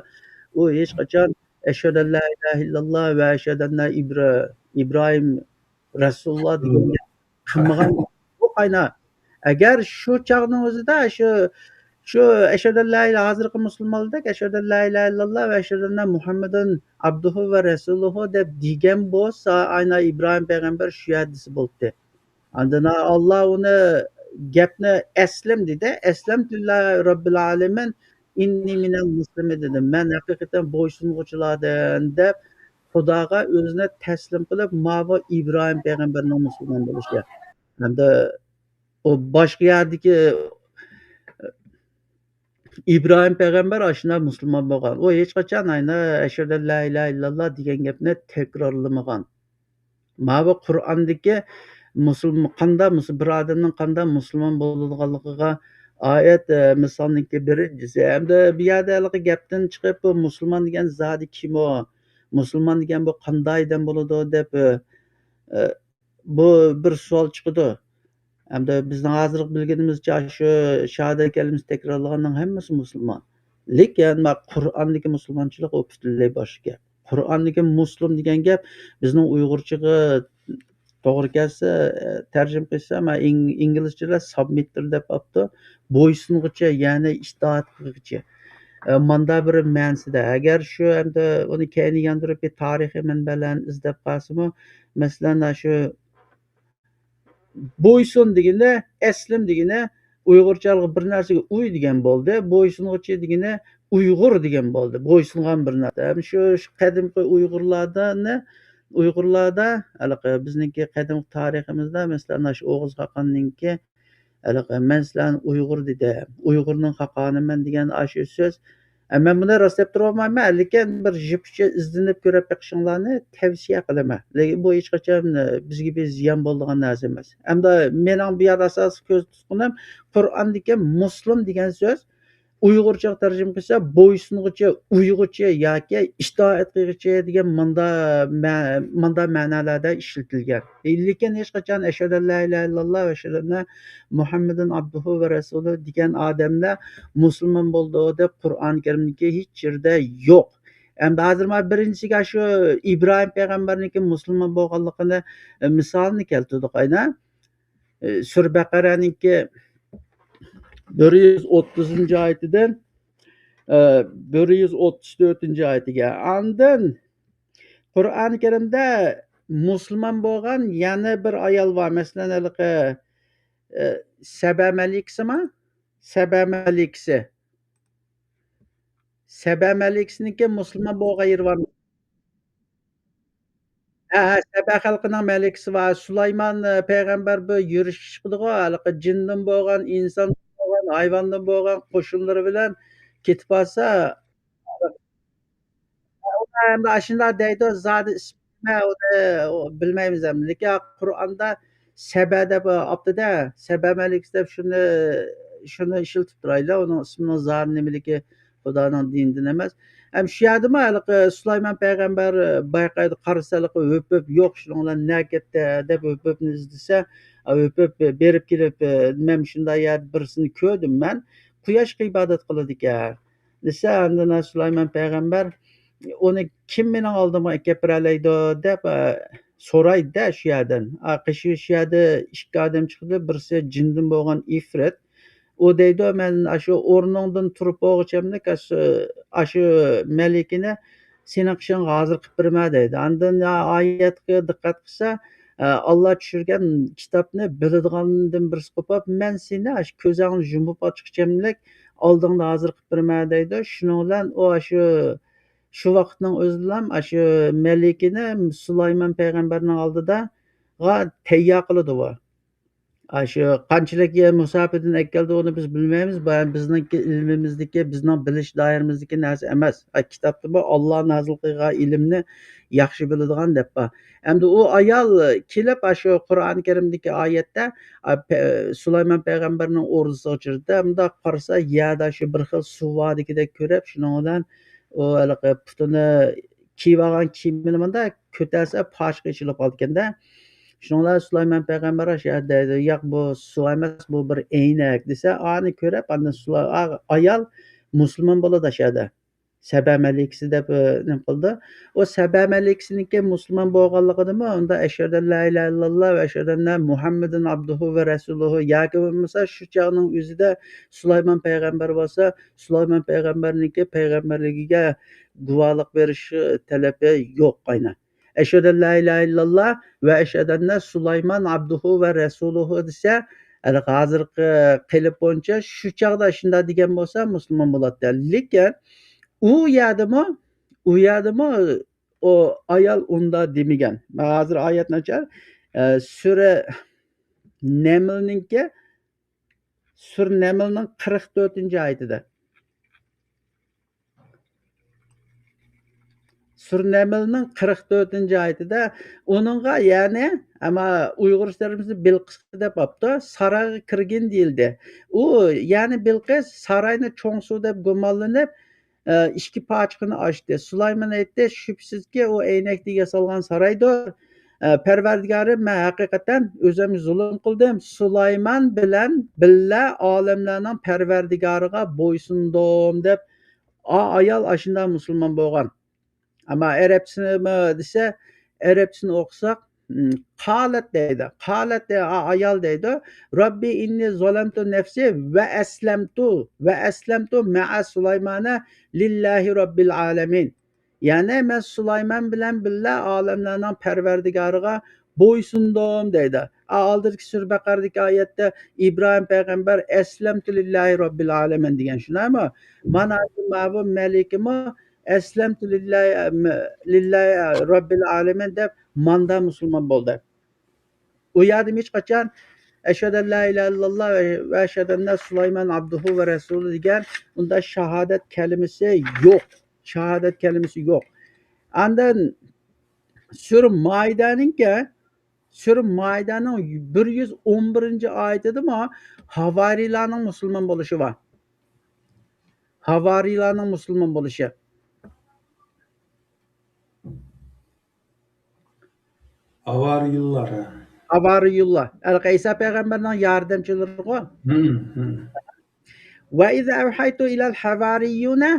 Speaker 2: u hech qachon ashhadu an la ilaha illalloh va ashhadu anna İbrahim rasululloh degan gap qilmagan. Yo'q ayna. Agar shu chog'ning o'zida shu ashhadu an la ilaha hozirgi musulmonlar ashhadu an la ilaha illalloh va ashhadu anna Muhammadan abduhu va rasuluhu deb degan bo'lsa, ayna İbrahim payg'ambar shu yerda desa bo'ldi. Ondan Alloh uni gapni aslim dedi. Aslamtu lillahi robbil alamin inni minal muslimin dedi. Men haqiqatan bo'ysunuvchilardan deb Xudoga o'zini taslim qilib, mavo İbrahim payg'ambarning musulmon bo'lishi. Hamda o boshqa yerdagi İbrahim payg'ambar ashuna musulmon bo'lgan. U hech qachon ayni ashhadu an la ilaha illalloh degan gapni takrorlamagan. Mana Qur'ondagi bir odamning qanday musulmon bo'ladiganligiga oyat misolniki birinchisi. Hamda bu yerda haligi gapdan chiqib bu musulmon degan zoti kim u? Musulmon degan bu qandaydan bo'ladi deb bu bir savol chiqadi. Hamda bizning hozir bilganimizcha shu shahada kalimasi takrorlaganning hammasi musulmon. Lekin Qur'ondagi musulmonchilik u butunlay boshqa gap. Qur'ondagi muslim degan gap bizning Uyg'urchaga to'g'ri kelsa tarjima qilsa inglizchada submitter deb olibdi. Bo'ysunguchi, ya'ni itoat qilguchi. Manda bir ma'nosida. Agar shu hamda uni keyin yondirib bir tarixiy manbalarni izlab qolsam, masalan shu bo'ysun deganda aslim deganda Uyg'urchaga bir narsaga uy degan bo'ldi. Bo'ysunguchi deganda Uyg'ur degan bo'ldi. Bo'ysungan bir narsa. Shu qadimgi Uyg'urlarda haliqi bizniki qadimgi tariximizda masalan shu O'g'iz Xaqonninki haliqi men sizlarni Uyg'ur dedi. Uyg'urning xaqoniman degan shu so'z. Men buni rostlab turolmayman, lekin bir jipcha izlanib ko'rib beqishinglarni tavsiya qilaman. Lekin bu hech qachon bizga bir ziyon bo'ladigan narsa emas. Hamda mening bu yerda asosiy ko'z tutganim Qur'ondagi muslim degan so'z Uyg'urcha tarjima qilsa bo'ysunguchi, uyg'urcha yoki itoat qilguchi degan manda ma'nolarda ishlatilgan. Lekin hech qachon ashhadu an la ilaha illalloh va ashhadu anna Muhammadan abduhu va rasuluhu degan odamlar musulmon bo'ldi deb Qur'oni Karimdagi hech yerda yo'q. Endi hozir men birinchisiga shu İbrahim payg'ambarniki musulmon bo'lganligini misolni keltirdik aynan. Sura Baqaraninki 130-oyatidan 134-oyatiga. Ondan Qur'oni Karimda musulmon bo'lgan yana bir ayol bor. Masalan, haliqi Saba malikasimi? Saba malikasi. Saba malikisiniki musulmon bo'lgan yeri bor. Saba xalqining malikasi bor. Sulaymon payg'ambar bu yurish chiqdigo, haliqi jindan bo'lgan, inson bo'lgan, hayvondan bo'lgan qo'shinlari bilan ketib qolsa, endi ashunday deydi, zodi ismi uni bilmaymiz ham. Lekin Qur'onda Saba deb olibdi-da, Saba malikasi deb shuni ishlatib turayli. Uning ismini zodi nimaligi Xudoning dinidan emas. Ham shu yerdami haliqi Sulaymon payg'ambar bayqaydi qarasa o'pib yo'q shuninglar nima ketdi deb o'pibni izlasa, o'pib berib kelib men shunday yer birisini ko'rdim men. Quyoshga ibodat qiladi ekan. Desa, undan Sulaymon payg'ambar uni kim mening oldimga kelib beralaydi deb so'raydi-da shu yerdan. Shu yerda ikki odam chiqdi, birisi jindan bo'lgan ifrit. U deydi, men shu o'rningdan turib o'g'ichamlik shu malikini sening qishing hozir qilib beraman deydi. Ondan oyatga diqqat qilsa, Alloh tushirgan kitobni biladigandan birisi qo'pib, men seni shu ko'zingni yumib ochqichamlik oldingda hozir qilib berma deydi. Shuning bilan u shu vaqtning o'zida ham shu malikini Sulaymon payg'ambarning oldida tayyor qiladi u. Shu qanchalik musofirdan keldi uni biz bilmaymiz. Bu bizning ilmimizdagi, bizning bilish doiramizdagi narsa emas. Kitobda bu Alloh nazil qilgan ilmni yaxshi biladigan deb bor. Endi u ayol kelib shu Qur'oni Karimdagi oyatda Sulaymon payg'ambarning o'rnisiga o'chirdi. Bunda qarasa yerda shu bir xil suv borligidek ko'rib, shuning bilan u putini kiyib olgan kiyimini bunda ko'tarsa poshga ichilib qolganda. Shuninglar Sulaymon payg'ambar deydi, yo'q bu suv emas, bu bir eynak desa, ani ko'rib, ayol musulmon bo'ladi ashada. Saba malikasi deb nima qildi. O Saba malikasiniki musulmon bo'lganligidimi, unda ashhadu an la ilaha illalloh va ashhadu anna Muhammadan abduhu va rasuluhu yoki bo'lmasa shu chog'ning o'zida Sulaymon payg'ambar bo'lsa, Sulaymon payg'ambarniki payg'ambarligiga guvohlik berish talabi yo'q aynan. Ashhadu an la ilaha illalloh va ashhadu anna Sulaymon abduhu va rasuluhu desa, hozirgi qilib bo'yicha shu chog'da shunday degan bo'lsa musulmon bo'ladi. Lekin u yerdimi o ayol unda demagan. Hozir oyatni ochar. Sura Namlning 44-oyatida. Sur Namlning 44-oyatida onunğa ya'ni ama Uyg'urcharimizda Bilqis deb olibdi, sarayga kirgin deyildi. U ya'ni Bilqis sarayni cho'ngsu deb gumonlanib, ikki pochqini ochdi. Sulaymon aytdi, shubsizki u aynakda yasalgan saraydir. Parvardigorim, men haqiqatan o'zim zulm qildim. Sulaymon bilan billa olamlarning parvardigoriga bo'ysundim deb ayol ashunda musulmon bo'lgan. Ama Arapçasını dese, Arapçasını okusak, qalat deydi. Qalat de ayol deydi. Rabbi inni zalamtu nefsi ve eslemtu ma'a Sulaymana lillahi rabbil alamin. Yani men Sulayman bilan billa olamlarning parvardigoriga bo'ysundum deydi. Oldingi sura Baqaradagi oyatda İbrahim payg'ambar eslemtu lillahi rabbil alamin degan shunami? Mana bu malikimi eslemtu lillahi rabbil alamin deb manda musulmon bo'ldi. U yerda hech qachon ashhadu an la ilaha illalloh va ashhadu anna Sulaymon abduhu va rasuluhu degan unda shahodat kalimasi yo'q. Shahodat kalimasi yo'q. Andan Sura Maidaning 111-oyatida havariylarning musulmon bo'lishi bor. Havariylarning musulmon bo'lishi. Havariyullah. İsa peygamberinin yardımcıları o. Ve izâ evhaytu ilal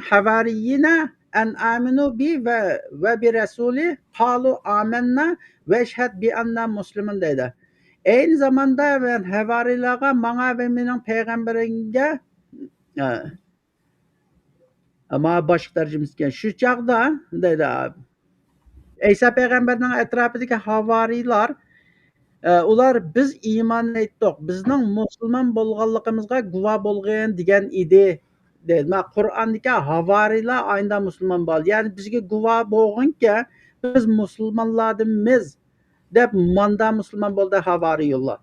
Speaker 2: havariyina en aminu bi ve bi rasuli qalu amennâ ve eşhed bi enna muslimun deydi. Aynı zamanda ben havarilarga bana ve mening peygamberimge ama başka tercümesi şu çağda deydi. İsa peygamberinin etrafındaki havarilar ular biz iymon etdik, bizning musulmon bo'lganligimizga guvoh bo'lgan degan edi deydi. Qur'ondagi havariylar aynda musulmon bo'ldi. Ya'ni bizga guvoh bo'lganki biz musulmonlarmiz deb manda musulmon bo'ldi havariyullar.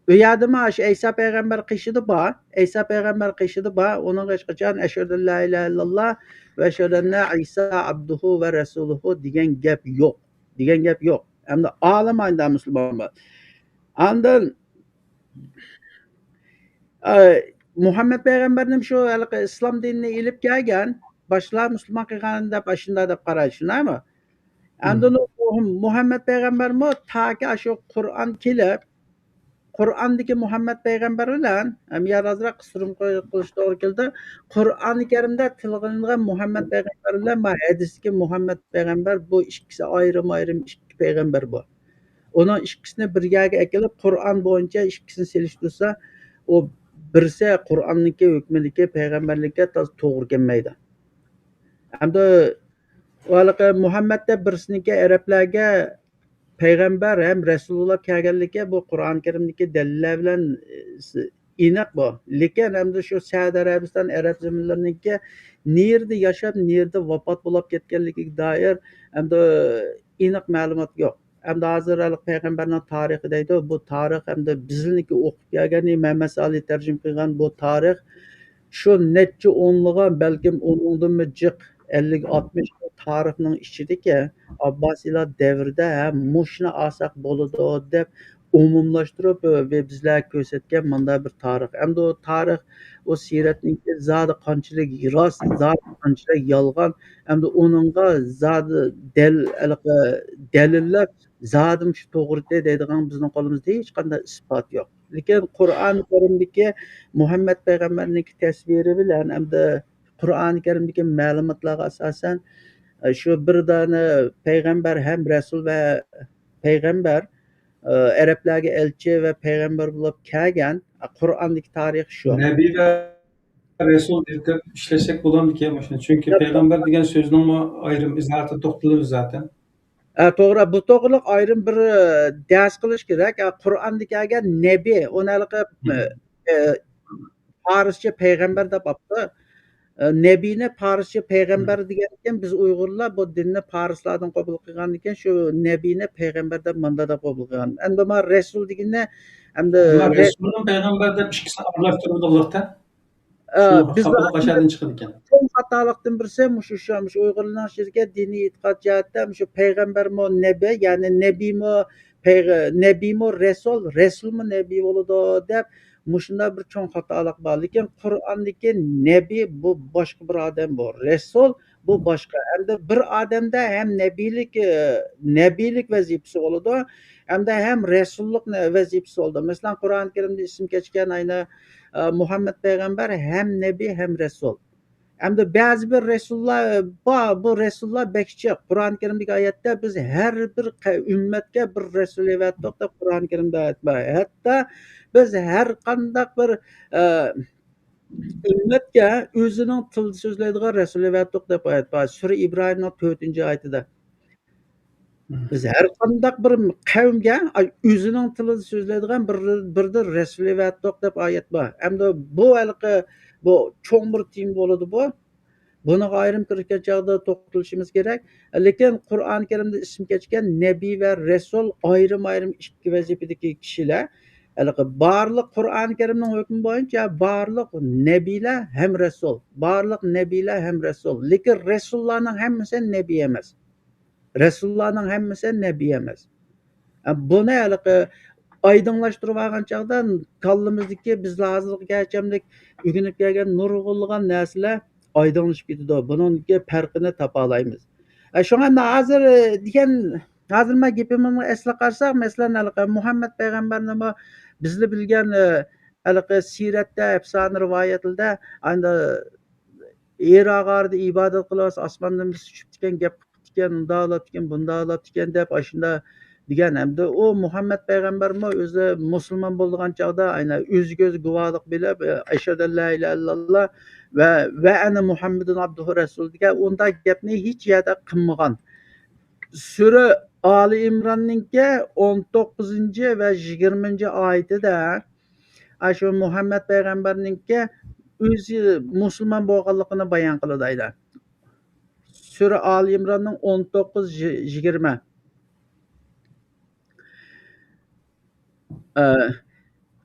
Speaker 2: U yerdami İsa payg'ambar qishidi bor. İsa payg'ambar qishidi bor. Uning hech qachon ashhadu la ilaha illalloh va ashhadu anna İsa abduhu va rasuluhu degan gap yo'q. Endi olim aynda musulmon bo'ldi. Andan Muhammed payg'ambarning shu islom dinini ilib kelgan, boshlar musulmon qilgan deb shunday deb qarashmi? Endi Muhammed payg'ambarmi taki shu Qur'on kelib, Qur'ondagi Muhammed payg'ambar bilan yarazroq qisrim qilish to'g'ri keldi. Qur'oni Karimda tilg'angan Muhammed payg'ambar bilan hadisdagi Muhammed payg'ambar bu ikkisi ayrim ikki payg'ambar bu. Onun ikkisini birga kelib Qur'on bo'yicha ikkisini selishtirsa, o birisi Qur'onniki hukmidagi payg'ambarlikka to'g'ri kelmaydi. Hamda Muhammadda birsiniki arablarga payg'ambar ham Rasululloh kelganligi bu Qur'oni Karimdagi dalillar bilan aniq bu. Lekin endi shu Saudiya Arabiston, Arab zaminlariniki nerda yashab, nerda vafot bo'lib ketganligiga doir endi aniq ma'lumot yo'q. Endi hozir payg'ambarning tarixi deydi, bu tarix endi bizniki o'qib kelgan Muhammad Ali tarjim qilgan bu tarix shu necha o'nlagan balkim o'ndanmi jiq 50-60 tarixning ichidagi Abbosiylar davrida mushuni olsak bo'ladi deb umumlashtirib ve bizlarga ko'rsatgan mana bir tarix. Endi o tarix o siyratniki zodi qanchalik rost, zodi qanchalik yolg'on, endi uningga zodi dalillar zodim shu to'g'ri deydigan bizning qo'limizda hech qanday isbot yo'q. Lekin Qur'oni Karimdagi Muhammad payg'ambarniki tasviri bilan hamda Qur'oni Karimdagi ma'lumotlarga asosan shu bir dona payg'ambar ham rasul va payg'ambar Arablarga elchi va payg'ambar bo'lib kelgan Qur'ondagi tarix shu.
Speaker 1: Nabiy ve Resul deb işlesek bulamdiki başına. Çünkü peygamber degan so'zning ayrım izohati to'xtalamiz zaten.
Speaker 2: To'g'ri, bu to'g'riliq ayrim bir dars qilish kerak. Qur'onda kelgan nabiy, unaqa farscha payg'ambar deb olibdi. Nabiyni farscha payg'ambar degan ekan, biz Uyg'urlar bu dinni farslardan qabul qilgan ekan, shu nabiyni payg'ambar deb manda deb qabul qilgan. Endi men rasul deganni endi
Speaker 1: Resul'ün peygamber deb ikisini aralashtirib Allohdan.
Speaker 2: biz
Speaker 1: Xafalık aşağıdan çıkıyor ekan.
Speaker 2: Cho'ng xatolikdan birisi shu Uyg'urlarning ichidagi diniy e'tiqod jihatdan shu payg'ambarmi nabiy, ya'ni nabiymi rasulmi nabiy bo'ladi deb shunday bir cho'ng xatolik bor. Lekin Qur'ondagi nabiy bu boshqa bir odam bu. Rasul bu boshqa. Endi bir odamda ham nabiylik vazifasi bo'ladi, hamda ham rasullik vazifasi bo'ladi. Masalan, Qur'oni Karimda ism kechgan ayni Muhammed payg'ambar hem nabiy hem rasul. Hamda ba'zi bir rasullar bor, bu rasullar bekchi. Qur'oni Karimdagi oyatda biz har bir ummatga bir rasul evatdik deb Qur'oni Karimda oyat bor. Hatto biz har qanday bir ummatga o'zining tilida so'zlaydigan rasul evatdik deb oyat bor. Sura Ibrohimning 4-oyatida. Biz har qanday bir qavmga o'zining tilida so'zlaydigan birdir rasul evatdik deb oyat bor. Hamda bu cho'ng bir tim bo'ladi bu. Buni ayrim kirgan chog'da to'xtalishimiz kerak. Lekin Qur'oni Karimda ism kechgan nabiy va rasul ayrim ikki vazifadagi kishilar. Barliq Qur'oni Karimning hukmi bo'yicha barliq nabiylar ham rasul. Barliq nabiylar ham rasul. Lekin rasullarning hammasi nabiy emas. Rasullarning hammasi nabiy emas. Buni oydinlashtirib olgan chog'da kallamizdagi bizlar hozirgacha o'rganib kelgan nurg'unlagan narsalar oydinlashib ketadi. Buningga farqini topa olamiz. Shunga hozir men gapimni esla qarsak, masalan, Muhammad payg'ambarning bizlar bilgan siyratda, afsona rivoyatlarda Irog'arda ibodat qilib, osmondan tushib ekan, gap qilib ekan, undaqlab ekan, bundaqlab ekan deb shunda degan. Hamda u Muhammad payg'ambarmi o'zi musulmon bo'lgan chog'da o'ziga o'zi guvohlik berib, ashhadu an la ilaha illalloh va ana Muhammadun abduhu rasul degan unda gapni hech yerda qilmagan. Sura Ali Imronninki 19 va 20 oyatida shu Muhammad payg'ambarninki o'zi musulmon bo'lganligini bayon qiladi. Sura Ali Imronning 19-20.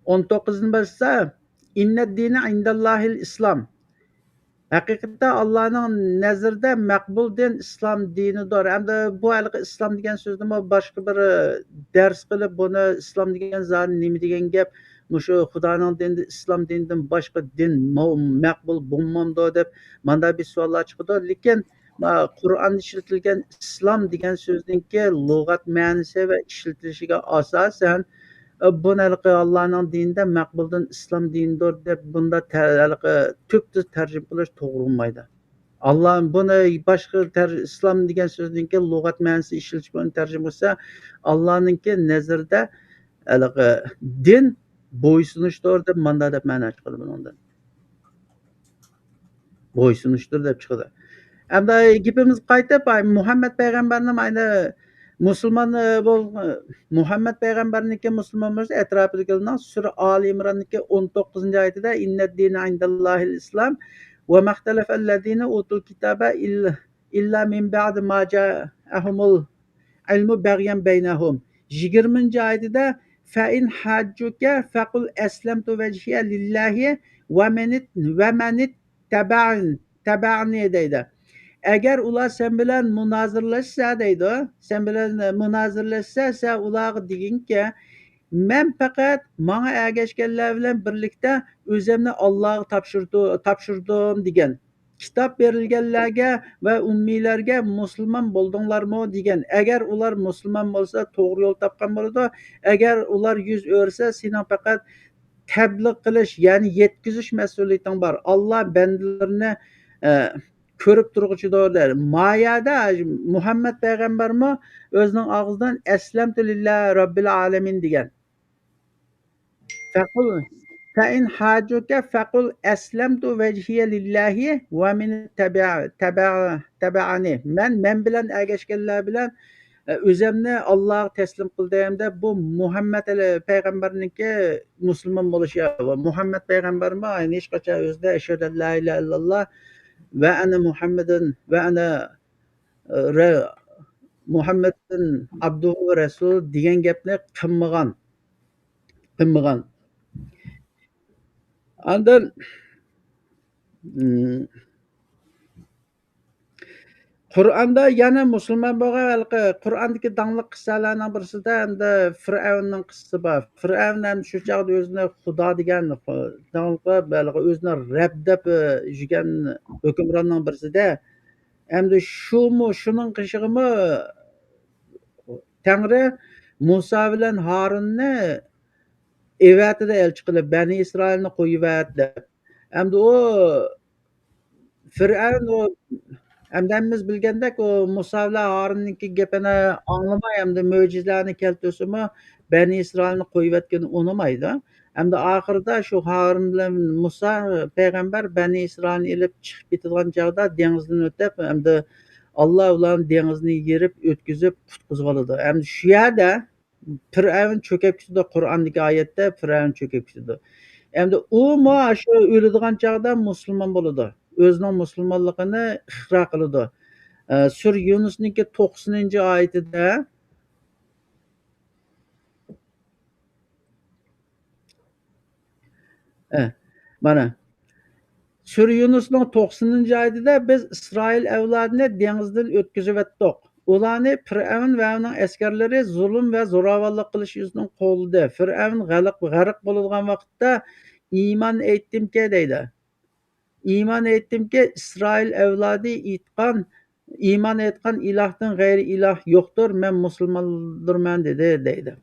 Speaker 2: 19'ni bilsa, innad dini indallahil islom. Haqiqatda Allohning nazarida maqbul din islom dinidir. Endi bu islom degan so'zni boshqa bir dars qilib, buni islom degan zot nima degan gap, shu Xudoning dinida islom dinidan boshqa din maqbul bo'lmamdi deb mana bir savollar chiqdi. Lekin Qur'onda ishlatilgan islom degan so'zningki lug'at ma'nosi va ishlatilishiga asosan bunaqangi Allohning dinida maqbuldan islom dinidir deb bunda tubsiz tarjima qilish to'g'ri bo'lmaydi. Alloh buni boshqa islom degan so'zningki lug'at ma'nosi ishlatish bilan tarjima qilsa, Allohninki nazarida din bo'ysunishdir deb manda deb ma'no chiqadi bundan. Bo'ysunishdir deb chiqadi. Endi gapimiz qaytib Muhammad payg'ambarning Musulmon Muhammad payg'ambarniki musulmon bo'lsa atrofidagilarning sura Ali Imronniki 19 oyatida innad-dina indallohil islom va maxtalafallazina utul kitaba illa min ba'di ma ja'ahumul ilmu bagyan baynahum 20 oyatida fa in hajjuka faqul aslamtu vajhiya lillahi va manit taba'ni deydi. Agar ular sen bilan munozirlashsa deydi, sen bilan munozirlashsa, sen ularga deginki, men faqat menga ergashganlar bilan birlikda o'zimni Allohga topshirdim degan. Kitob berilganlarga va ummiylarga musulmon bo'ldinglarmi degan. Agar ular musulmon bo'lsa, to'g'ri yo'l topgan bo'ladi. Agar ular yuz o'rsa, sening faqat tabliğ qilish, ya'ni yetkazish mas'uliyating bor. Alloh bandalarini ko'rib turg'uchidir der. Mayada Muhammad payg'ambarmi o'zining og'zidan aslamtu lillahi robbil alamin degan. Faqul fa in hajuka faqul aslamtu vajhiya lillahi va min taba'ani. Men bilan ergashganlar bilan o'zimni Allohga taslim qildim deb bu Muhammad payg'ambarniki musulmon bo'lishi va Muhammad payg'ambarmi hech qachon o'zida ashhadu an la ilaha illalloh va ana Muhammadin va ana Muhammadin abduhu va rasul degan gapni qilmagan. Ondan Qur'onda yana musulmon bo'lgan Qur'ondagi dangliq qissalarning birisida hamda Fir'avnning qissasi bor. Fir'avn ham shu chog'da o'zini Xudo degan o'zini Rabb deb yurgan hukmronning birisida hamda shuning qishig'imi Tangri Musa bilan Harunni evatida elchi qilib Bani Isroilni qo'yibdi. Hamda u Fir'avn hamdamiz bilgandek o Musa bilan Harunninki gapini anglamay hamda mo'jizalarni keltirsimi Bani Isroilni qo'yayotganini unamaydi. Hamda oxirida shu Harun bilan Musa payg'ambar Bani Isroilni ilib chiqib ketadigan chog'da dengizdan o'tib hamda Alloh ularni dengizni yerib o'tkazib qutqizib oladi. Hamda shu yerda Fir'avn cho'kib ketdi. Qur'ondagi oyatda Fir'avn cho'kib ketdi. Hamda u shu o'ladigan chog'da musulmon bo'ladi. O'zining musulmonligini iqror qiladi. Sur Yunusniki 90-oyatida mana Sur Yunusning 90-oyatida biz Isroil avlodini dengizdan o'tkazib o'tdik. Ularni Fir'avn va uning askarlari zulm va zo'ravonlik qilish yuzidan qoldi. Fir'avn g'arq bo'ladigan vaqtda iymon aytdimki deydi. İman ettim ki İsrail evladı iman etken ilahdan gayri ilah yoktur. Men musulmandırman deydi.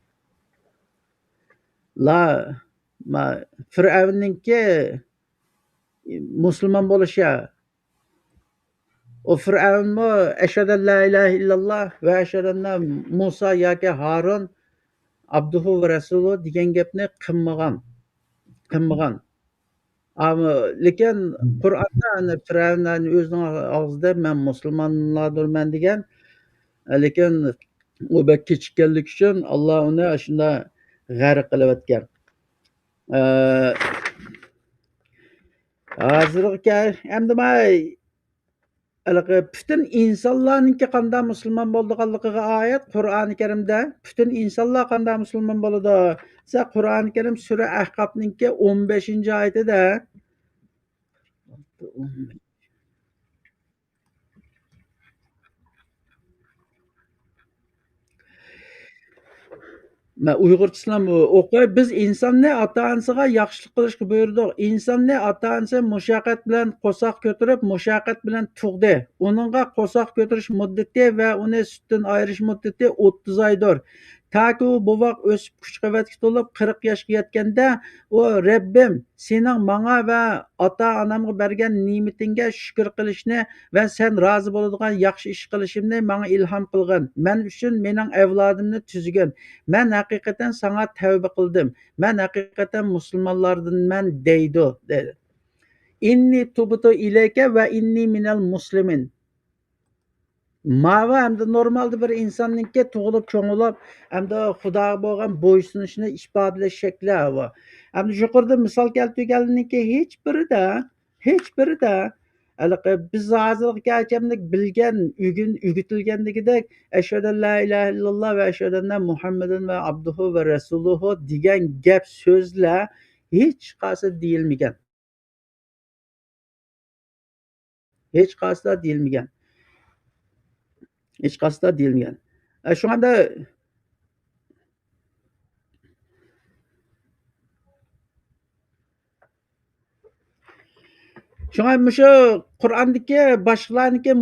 Speaker 2: Firavunninki musulmon bo'lishya. O Firavunmi eşhedü en la ilahe illalloh va eşhedü enne Musa yoki Harun abduhu va rasulu degan gapni qilmagan. Lekin Qur'onda Firavnning o'zining og'zida men musulmonlardirman degan, lekin u bek kechikkanlik uchun Alloh uni shunda g'arq qilib o'tgan. Hozirga endi bütün insonlarningki qanday musulmon bo'lganligiga oyat Qur'oni Karimda bütün insonlar qanday musulmon bo'ladi. Qur'oni Karim sura Ahqofningki 15-oyatida Men Uyg'urchasini o'qib, biz insonni ota-onasiga yaxshilik qilishga buyurdik. Insonni ota-onasi mushaqqat bilan qo'soq ko'tarib, mushaqqat bilan tug'di. Uningga qo'soq ko'tarish muddati va uni sutdan ayirish muddati 30 oydir. Taki u buvoq o'sib kuch-quvvatga to'lib 40 yoshga yetganda, u Rabbim, sening menga va ota-onamga bergan ne'matingga shukr qilishni va sen rozi bo'ladigan yaxshi ish qilishimni menga ilhom qilgin. Men uchun mening avlodimni tuzgin. Men haqiqatan sana tavba qildim. Men haqiqatan musulmonlardanman deydi. Inni tubtu ilayka va inni minal muslimin. Mava hamda normalda bir insonningki tug'ilib cho'ng'ilib hamda Xudoga bo'lgan bo'ysunishni ifodalash shakli bu. Hamda yuqorida misol keltirganlarniki hech birida biz hozirgacha bilgan, o'rgatilgandagidek ashhadu an la ilaha illalloh va ashhadu anna Muhammadan va abduhu va rasuluhu degan gap so'zlar hech qaysi deyilmagan. Hech qaysida deyilmagan. Hech qaysida deyilmagan. Shunda Şoňa şu Qur'andaki boshqalarniki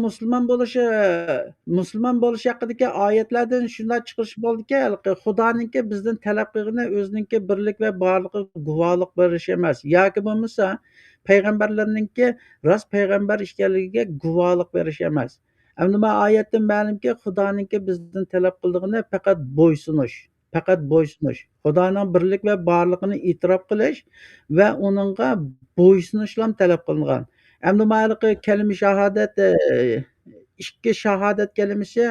Speaker 2: musulmon bo'lish haqidagi oyatlardan shunday chiqish bo'ldiki, Xudoninki bizdan talab qilgani o'zininki birlik va borliqqa guvohlik berish emas, yoki bo'lmasa payg'ambarlarninki rost payg'ambar ekanligiga guvohlik berish emas. Endi bu oyatdan ma'lumki, Xudoninki bizdan talab qildigani faqat bo'ysunish. Faqat bo'ysunish. Xudoning birlik va borlig'ini e'tirof qilish va uningga bo'ysunishlam talab qilingan. Endi ma'lumki kalima shahodat ikki shahodat kalimasi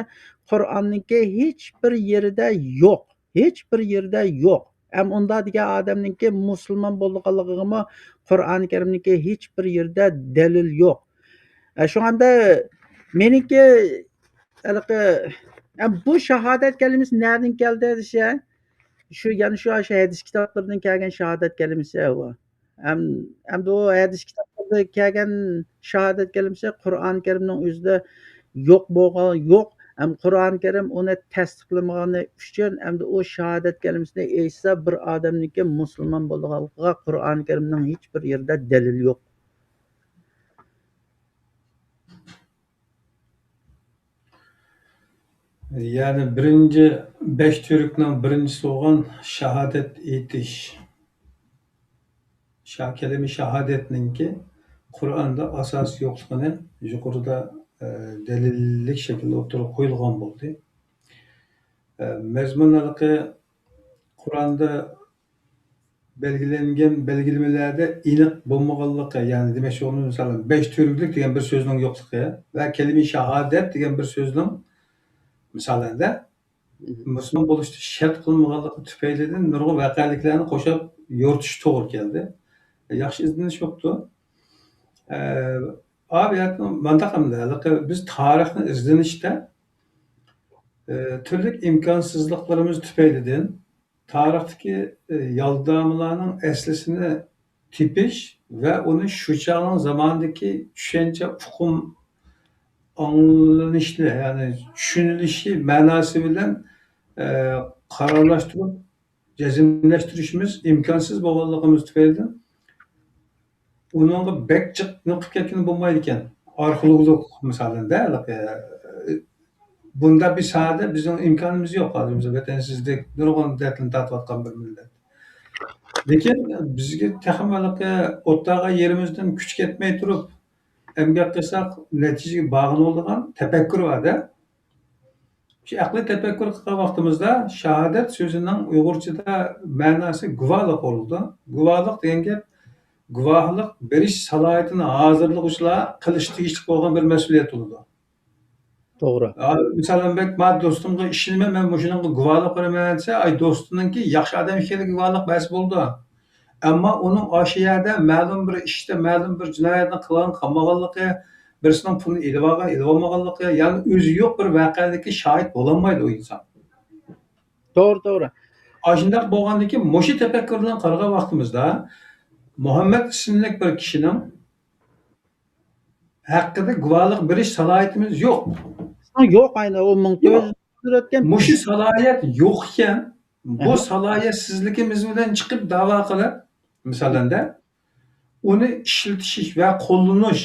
Speaker 2: Qur'onninki hech bir yerida yo'q. Hech bir yerida yo'q. Ham unda degan odamninki musulmon bo'lganligimi Qur'oni Karimninki hech bir yerda dalil yo'q. Shunda meniki bu shahodat kalimasi nereden keldi desa, yani şu hadis kitaplarından kelgan shahodat kalimasi bu. Hem de o hadis kitaplarida kelgan shahodat kalimasi Qur'oni Karimning o'zida yo'q bo'lgan yo'q. Hem Qur'oni Karim uni tasdiqlamagani uchun hamda o shahodat kalimasini eshitsa bir odamniki musulmon bo'lganligiga Qur'oni Karimning hech bir yerda dalil yo'q.
Speaker 1: Yani birinci beş türk'ün birincisi olan şahadet etiş. Kelime şahadetninki Kur'an'da asas yokluğunu yukarıda delillik şekilde oturup koyulgan oldu. Mezmunlarlıkı Kur'an'da belgilengen belgilemelerde inik bulmaganlıkı, yani demek ki onun mesela beş türlük diyen bir sözünün yokluğu ve kelime şahadet diyen bir sözünün misalinde Müslüman bo'lishni shart qilmaganligi tufaylidan nurg'un voqeliklarni qo'shib yoritish to'g'ri keldi. Yaxshi izlanish yo'qdi. Abi hamda biz tarixni izlanishda turli imkonsizliklarimiz tufaylidan tarixdagi yaldamalarning aslisini tepish va uni shu chog'ning zamonidagi tushuncha uqum anlanışlı, yani düşünülüşü manası bilen kararlaştırıp cezimleştirişimiz imkansız bo'lganligimiz tufaylidan uningga bek jiq qilib ketgan bo'lmaydi ekan. Arxeologlik misolida bunda bir sahada bizning imkonimiz yo'q. Hozir biz vatansizlik nurg'un dardni tortayotgan bir millat. Lekin bizga texnologiya o'rtaga yerimizdan kuch ketmay turib emgak qilsak natijaga bog'liq bo'lgan tafakkur borda. Şu aqliy tafakkur qilgan vaqtimizda shahodat so'zining uyg'urchada ma'nosi guvohlik bo'ldi. Guvohlik degan gap guvohlik berish salohiyatini hozirlovchilar qilish tegishli bo'lgan bir mas'uliyat bo'ldi.
Speaker 2: To'g'ri.
Speaker 1: Masalan, men do'stimga ishonmay, men shunga guvohlik beraman desa, ay do'stiningki yaxshi odam ekanligiga guvohlik bersa bo'ldi. Ammo uning o'sha yerda ma'lum bir ishda ma'lum bir jinoyatni qilgan, qilmaganligi, birisining pulini elib olgan, elib olmaganligi, ya'ni o'zi yo'q bir voqeadagi shohid bo'lolmaydi o inson.
Speaker 2: To'g'ri.
Speaker 1: Shunday bo'lgandan keyin mushu tafakkur bilan qaragan vaqtimizda Muhammad ismli bir kishining haqida guvohlik berish salohiyatimiz yo'q.
Speaker 2: Yo'q, aynan o 1904
Speaker 1: mushu salohiyat yo'q ekan, bu salohiyatsizligimiz bilan chiqib da'vo qilib, misolanda uni ishlatish va qo'llanish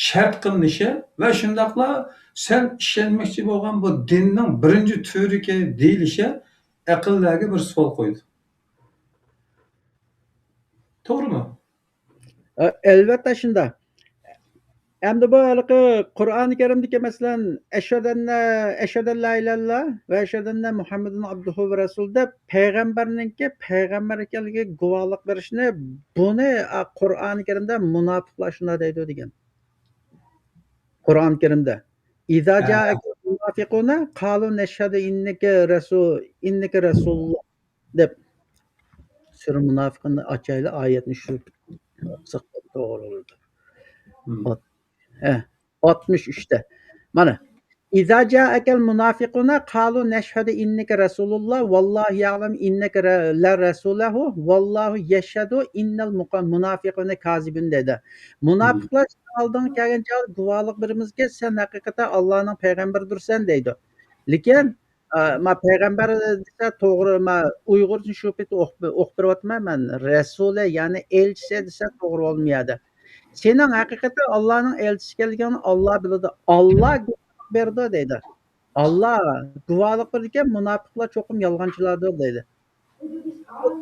Speaker 1: shart qilinishi va shundaqla sen ishonmoqchi bo'lgan bu dinning birinchi turiga deyilishi aqllarga bir savol qo'ydi. To'g'rimi?
Speaker 2: Albatta shunda. Endi bu Qur'oni Karimdagi masalan ashhadu an la ilaha illalloh va ashhadu anna Muhammadan abduhu va rasul deb payg'ambarninki payg'ambar ekanligiga guvohlik berishni buni Qur'oni Karimda munofiqlar shunday deydi degan. Qur'oni Karimda. İza ja'akum munafiquna qalu nashhadu innaka rasululloh deb sura munofiqni ochayli oyatni shu o'qisak to'g'ri bo'ladi.
Speaker 1: Hmm.
Speaker 2: Heh, 63'te. Mana İza ca'akel munafiquna qalu neşhedü inneke Resulullah vallahu ya'lem inneke la Resuluhu vallahu yeşhedü innel munafiquna kazibun dedi. Munafiqlar aldığın kelgan chog'da guvohlik berimizga sen haqiqatan Allohning payg'ambaridirsan deydi. Lekin ma payg'ambar desa to'g'ri ma Uyg'urcha shu paytda o'qib beryapman man Rasuli ya'ni elchisi desa to'g'ri bo'lmayadi. Senin haqiqatan Allohning elchisi ekanligini Alloh biladi. Alloh berdi deydi. Allah guvohlik bergan munofiqlar cho'qim yolg'onchilardir deydi.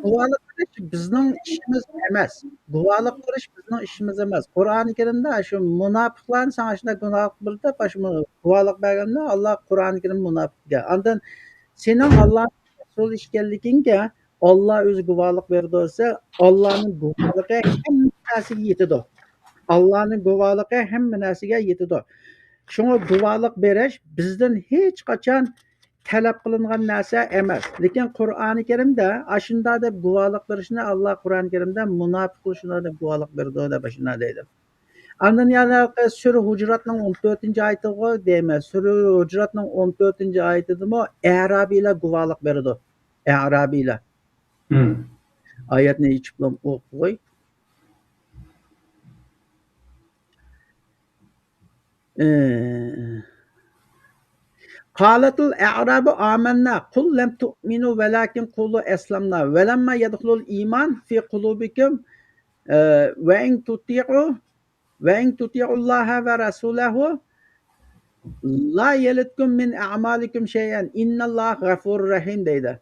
Speaker 2: Guvohlik berish bizning ishimiz emas. Guvohlik berish bizning ishimiz emas. Qur'oni Karimda shu munofiqlarni sana shunday guvohlik berdi, shu guvohlik berganda Alloh Qur'oni Karim munofiqga. Ondan sening Alloh rasul ekanligingga Alloh o'zi guvohlik berdi desa, Allohning guvohligi hamma narsaga yetadi. Allohning guvohligi hamma narsaga yetadi. Şuna guvohlik berish bizdan hech qachon talab qilingan narsa emas. Lekin Qur'oni Karimda ashunda deb guvohlik berishni Alloh Qur'oni Karimda munofiqlar shuna deb guvohlik berdi deb shuna deydi. Ondan yana Sura Hujuratning 14-oyatiga deyman. Sura Hujuratning 14-oyatidami Arabiylar guvohlik berdi. Arabiylar. Oyatni ichib o'qib qo'y. قالت الأعراب آمنا قل لم تؤمنوا ولكن قولوا أسلمنا ولما يدخل الإيمان في قلوبكم وإن تطيعوا الله ورسوله لا يلدكم من أعمالكم شيئا إن الله غفور رحيم deydi.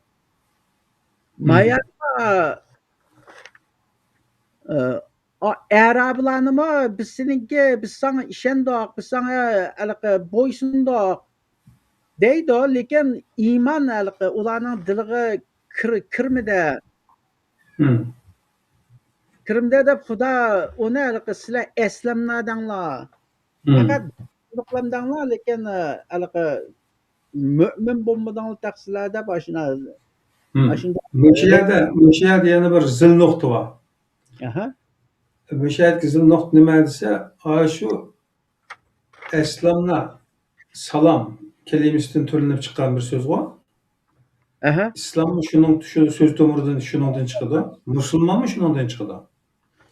Speaker 2: Maya Arablarni biz sana işendik, biz sana boysundik deydi, lekin iymon ularning diliga kirmadi. Kirmadi deb Xudo uni sizlar eslamladinglar. Faqat qilqlandinglar, lekin mo'min bo'lmadinglar taqsirlar deb ashuna.
Speaker 1: Bu yerda yana bir zil nuqta bor.
Speaker 2: Aha.
Speaker 1: Bu yerdagi zil nuqta nima desa, shu islomda salom kelimasidan to'linib chiqqan bir so'z bor.
Speaker 2: Aha.
Speaker 1: İslam shu so'z tomiridan shuningdan chiqadi. Musulmonmi shuningdan chiqadi.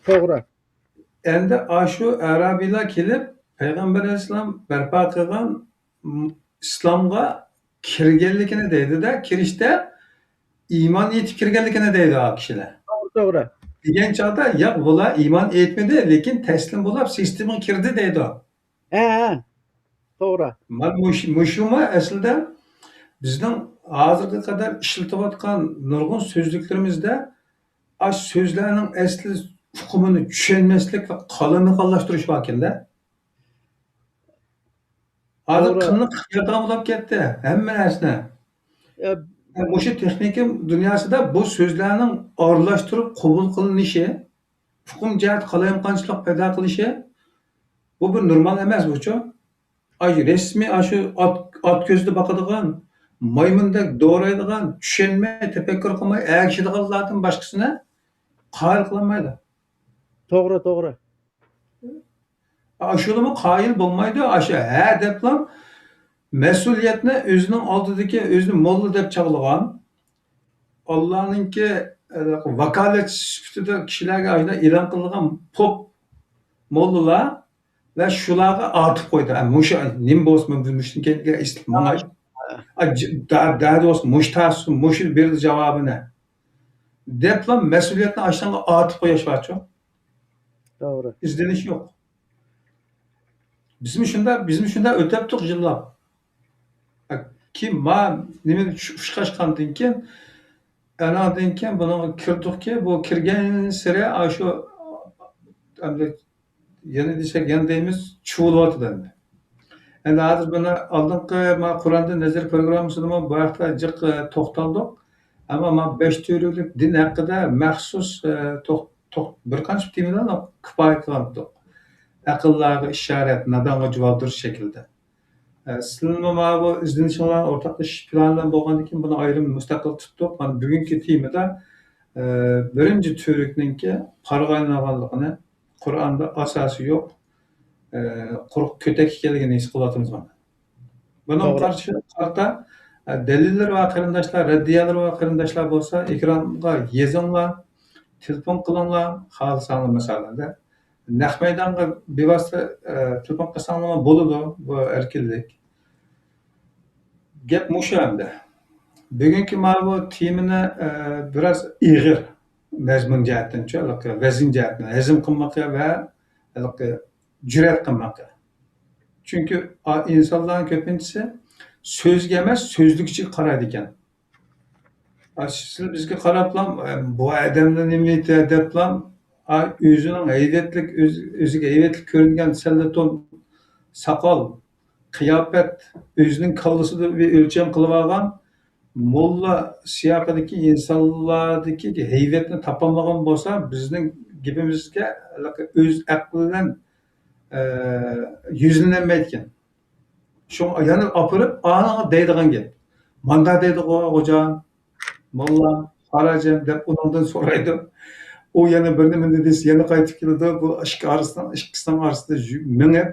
Speaker 2: To'g'ri.
Speaker 1: Endi shu arabiylar kelib payg'ambar alayhisalom barpo qilgan islomga kirganligini deydi-da, kirishda iymon etib kirganligini deydi o kishilar.
Speaker 2: To'g'ri.
Speaker 1: Degan chog'da yo'q, bular iymon etmadi, lekin taslim bo'lib sistemaga kirdi deydi.
Speaker 2: Ha. To'g'ri.
Speaker 1: Mushuma aslida bizning hozirga qadar ishlatayotgan nurg'un so'zliklarimizda so'zlarning asli hukmini tushunmaslik va qalamaqonlashtirish bor ekanda. Hozir qanday qiyqirgan bo'lib ketdi hamma narsa. O'sha texnika dunyosida bu so'zlarning aralashtirib qabul qilinishi, hukm jihat qalamaqonchilik paydo qilishi bu bir normal emas buchu. Resmiy shu ot ko'zda boqadigan, maymundek do'raydigan, tushunmay, tafakkur qilmay, agishadiganlardan boshqasini qoyil qilolmaydi.
Speaker 2: To'g'ri.
Speaker 1: Shunimi qoyil bo'lmaydi, ha deblam mas'uliyatni o'zining oldidagi o'zini molla deb chaqlagan, Allohningki vakolat sifatida kishilarga e'lon qilingan pop mollalar ve shularga ortib qo'ydi. Musha nim bo'lsin, mushtinga istimay. Dadus mushtas mush berdi javobini. Deblam mas'uliyatni ashanga ortib qo'yishmoqchi.
Speaker 2: To'g'ri.
Speaker 1: İzdeniş yo'q. Bizim shunda o'tabdiq yillab. Kim ma nima ushqashgandan keyin anadan keyin buni kirdikki, bu kirgan sira shu yana desek yana deymiz chuvilyotdi endi. Endi hozir buni oldingi Qur'onda nazar programmasida bu vaqtda jiq to'xtaldik. Ammo men 5 turlik din haqida maxsus bir qancha temalarni kifoya qildik. Aqllarga ishorat, nadonga javob berish shaklida. Sizlarning mana bu izlanishinglar o'rtoqlashish planlar bo'lgandan keyin buni ayrim mustaqil tutdik. Mana bugungi temada birinchi türükninki qarg'aynaganligini, Qur'onda asosi yo'q, quruq kötek ekanligini his qilyapmiz mana. Bunun
Speaker 2: To'g'ri.
Speaker 1: qarşı qarta dalillar va qarindoshlar, raddiyalar va qarindoshlar bo'lsa, ekranga yezinglar, telefon qilinglar, xohlasanglar masalada. Naq maydonga bevosita telefon qilsanglar bo'ladi, bu erkinlik. Gap mushu hamda. Bugungi mana bu temani biroz ig'ir mazmun jihatdan, vazn jihatdan hazm qilmoqqa va jur'at qilmoqqa. Chunki insonlarning ko'pinchisi so'zga emas, so'zlikchiga qaraydi ekan. Siz bizga qarablam, bu odamlar nima aytadi deblam, o'zining haydatlik, o'ziga haydatlik ko'ringan sallaton, soqol, qiyofat, o'zining kallasida bir o'lcham qilib olgan mulla siyaqidagi insonlardagi hayvatni topolmagan bo'lsa, bizning gapimizga o'z aqli bilan yuzlanmaydi ekan. Shu yana opirib, deydigan gap. Manda deydi xo'jam, mulla, qarajam deb undan so'raydi. U yana bir nima desa, yana qaytib keladi. Bu ikkisining orasida mingib,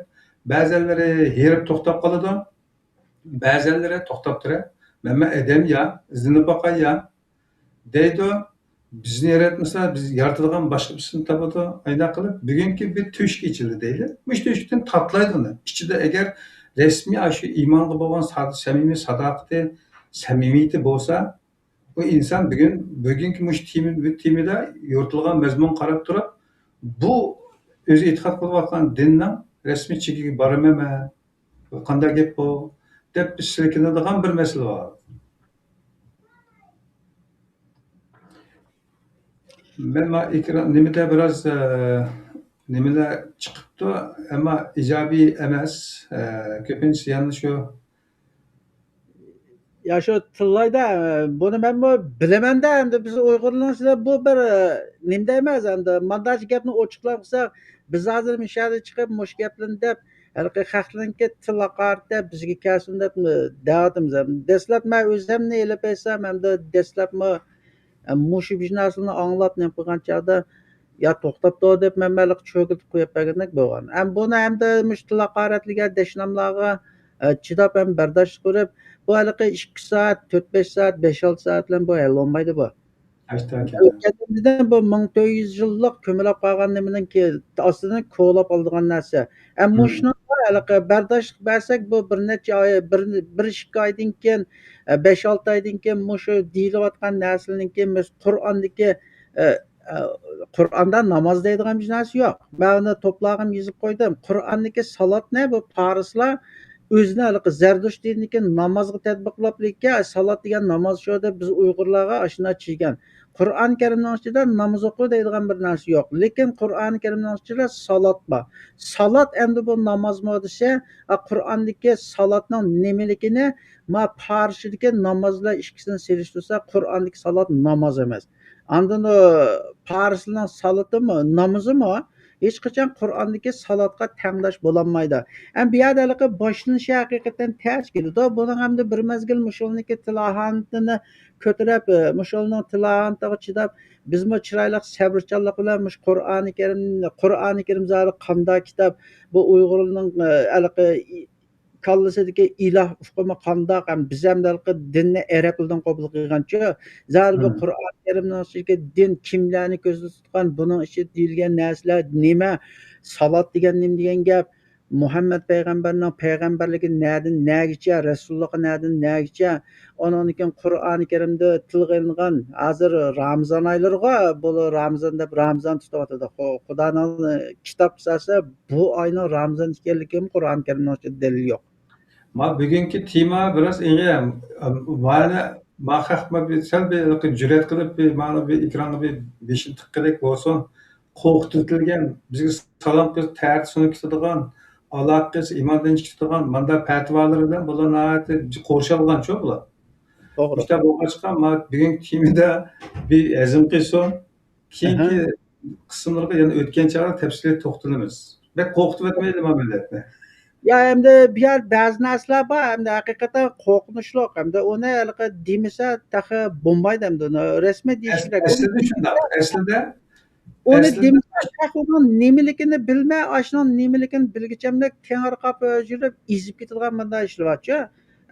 Speaker 1: ba'zanlari herib to'xtab qoladi, ba'zanlari to'xtab turadi. Men adam ya, izlanib boqay ya deydi. Bizni yaratmasa, biz yaratadigan boshqa birisini topadi. Ayna qilib, bugungi bir tushk ichildi deydi. Mush tushkdan tatlaydi uni. Ichida agar resmiy shu iymonga bo'lgan samimiy sadoqati, samimiyati bo'lsa, bu inson bugungi mush temada yoritilgan mazmun qarab turib, bu o'zi e'tiqod qilayotgan dinning rasmiy chekiga boraman, qanday gap bu deb silkinadigan bir masala bor. Men ekran nimada biroz nimalar chiqibdi, ammo ijobiy emas. Ko'pincha yana shu
Speaker 2: Ya shu tillayda buni men bilamanda endi biz Uyg'urlar bu bir nimda emas endi mandaj gapni ochiqlab qilsak biz hozir mishada chiqib mush gaplarni deb xalqlarga til haqorat deb bizga kelsin deb da'vatimiz. Dastlab men o'zimni elib aysam endi dastlab mushu bir narsani anglab nima qilgan chog'da ya to'xtab tur deb men malik cho'kitib qo'yib bergandek bo'lgan. Ham buni hamda mush til haqoratliga dashnamlarga chidab ham bardosh qilib bu haliqi 2 soat, 4-5 soat, 5-6 soat bilan bu hal olmaydi bu. O'tgandan bu 1400 yillik ko'milib qolgan nimaninki ostidan ko'lab oladigan narsa. Ammo shuni haliqi bardosh bersak bu bir necha oy, bir 2 oydan keyin 5-6 oydan keyin mushu deyilayotgan narsaninki Qur'ondagi Qur'onda namoz deydigan bir narsa yo'q. Men uni to'plag'im yozib qo'ydim. Qur'ondagi salat ne bu farislar o'zini haliqi zardush diniki namozga tadbiqlab lekin salat degan namoz shu deb biz Uyg'urlarga ashuna chiygan. Qur'oni Karimning ichida namoz o'qi deydigan bir narsa yo'q. Lekin Qur'oni Karimning ichida salat bor. Salat endi bu namozmi desa, Qur'ondagi salatning nimaligini ma farishidagi namozlar ikkisini selishtirsa Qur'ondagi salat namoz emas. Andan o farislarning salatimi, namozimi hech qachon Qur'ondagi salatga tenglash bo'lolmaydi. Ham bu yerda boshlanishi haqiqatan tez keladi. Buning hamda bir mezgil mushulniki tilohantini ko'tarib, mushulning tilohantiga chidab, bizmi chiroyli sabrchanlik bilan mush Qur'oni Karim zori qanday kitob bu Uyg'urning kallasidagi iloh ufqimi qandoq ham biz ham dinni arab tilidan qabul qilgancha zori bu Qur'oni Karimning ichidagi din kimlarni ko'zda tutgan buning ichida deyilgan narsalar nima salat degan nima degan gap Muhammad payg'ambarning payg'ambarligi nerdan nergacha rasulullohi nerdan nergacha ondan keyin Qur'oni Karimda tilga ilingan hozir Ramazon oylariga bu Ramazon deb Ramazon tutyotadi. Xudoning kitob qisasi bu oyning Ramazon ekanligi Qur'oni Karimning ichida dalil yo'q.
Speaker 1: Ma bugungi tema biroz eg'am. Ma haqma bir jur'at qilib mana bir ekranga bir 5 daqiqalik bo'lsin qo'rqitilgan bizga salom qilib ta'rif sunib ketadigan aloqasi iymondan chiqadigan manda fatvolaridan bular qo'rshalgan shu bular.
Speaker 2: To'g'ri.
Speaker 1: İşte bu açıdan bugungi temada bir azm qilsin. Keyingi qismlarga yana o'tgan chog'da tafsilot to'xtalamiz. Bek qo'rqitib o'tmaydi millatni.
Speaker 2: Ya endi bu yer ba'zi narsalar bor, endi haqiqatan qo'rqinchli, endi uni haligi demasa tahi bo'lmaydi, endi uni rasmiy deyish kerak. Uni
Speaker 1: Aslida shundoq.
Speaker 2: Uni
Speaker 1: Aslida
Speaker 2: demasa uni nimaligini bilmay, ashuni nimaligini bilgichamda tengri qolib yurib, ezib ketadigan bunday ishlar borchu.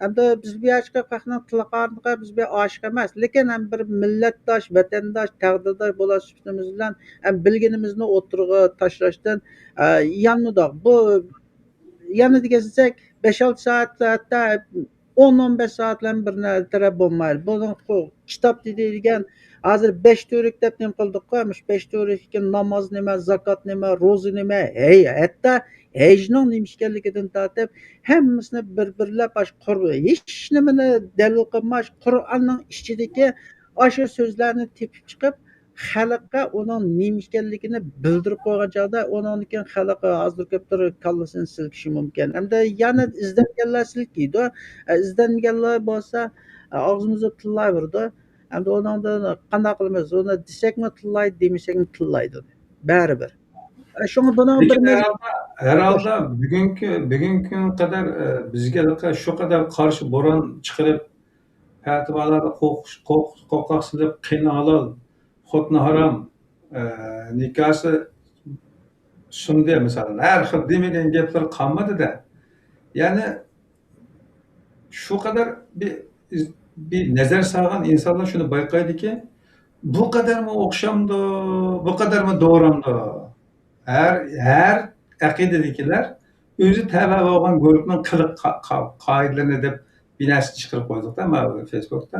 Speaker 2: Endi biz bu yoshga faqat tilaqarga biz bu oshiq emas, lekin ham bir millatdosh, vatandosh, taqdirdosh bo'lish sifatimiz bilan ham bilganimizni o'tirg'a tashlashdan yanmadoq. Bu yana desak 5-6 soat hatta 10-15 soatdan bir taraf bo'lmaydi. Buni kitob deydigan hozir 5 to'rik deb nim qildik-ku, 5 to'rik namoz nima, zakot nima, ro'za nima, hatto hajning nima ekanligidan tortib hammasini bir-birlab hech nimani dalil qilmay Qur'onning ichidagi o'sha so'zlarni tepib chiqib xalqqa uning nima ekanligini bildirib qo'ygan chog'da undan keyin xalq hozir ko'pdir kallasini silkishi mumkin. Hamda yana izlanganlar silkiydi. Izlanganlar bo'lsa og'zimizni tillayverdi. Hamda undan qanday qilamiz? Uni desakmi tillaydi, demasakmi tillaydi. Baribir. Shunga buning bir
Speaker 1: lekin herhalde bugungi kun qadar bizga shu qadar qarshi bo'ron chiqarib, fatvolarni qo'rqoq silib, qiyni halol, xotni harom, nikosi sunniy masalan, har xil demagan gaplar qolmadi-da. Ya'ni shu qadar bir nazar solgan insonlar shuni bayqaydiki, bu qadarmi o'xshamdi, bu qadarmi doğramdi. Her aqidadagilar o'zi tava bo'lgan guruhning qiliq qoidalarini deb bir narsa chiqarib qo'ydik-da mana Facebookda.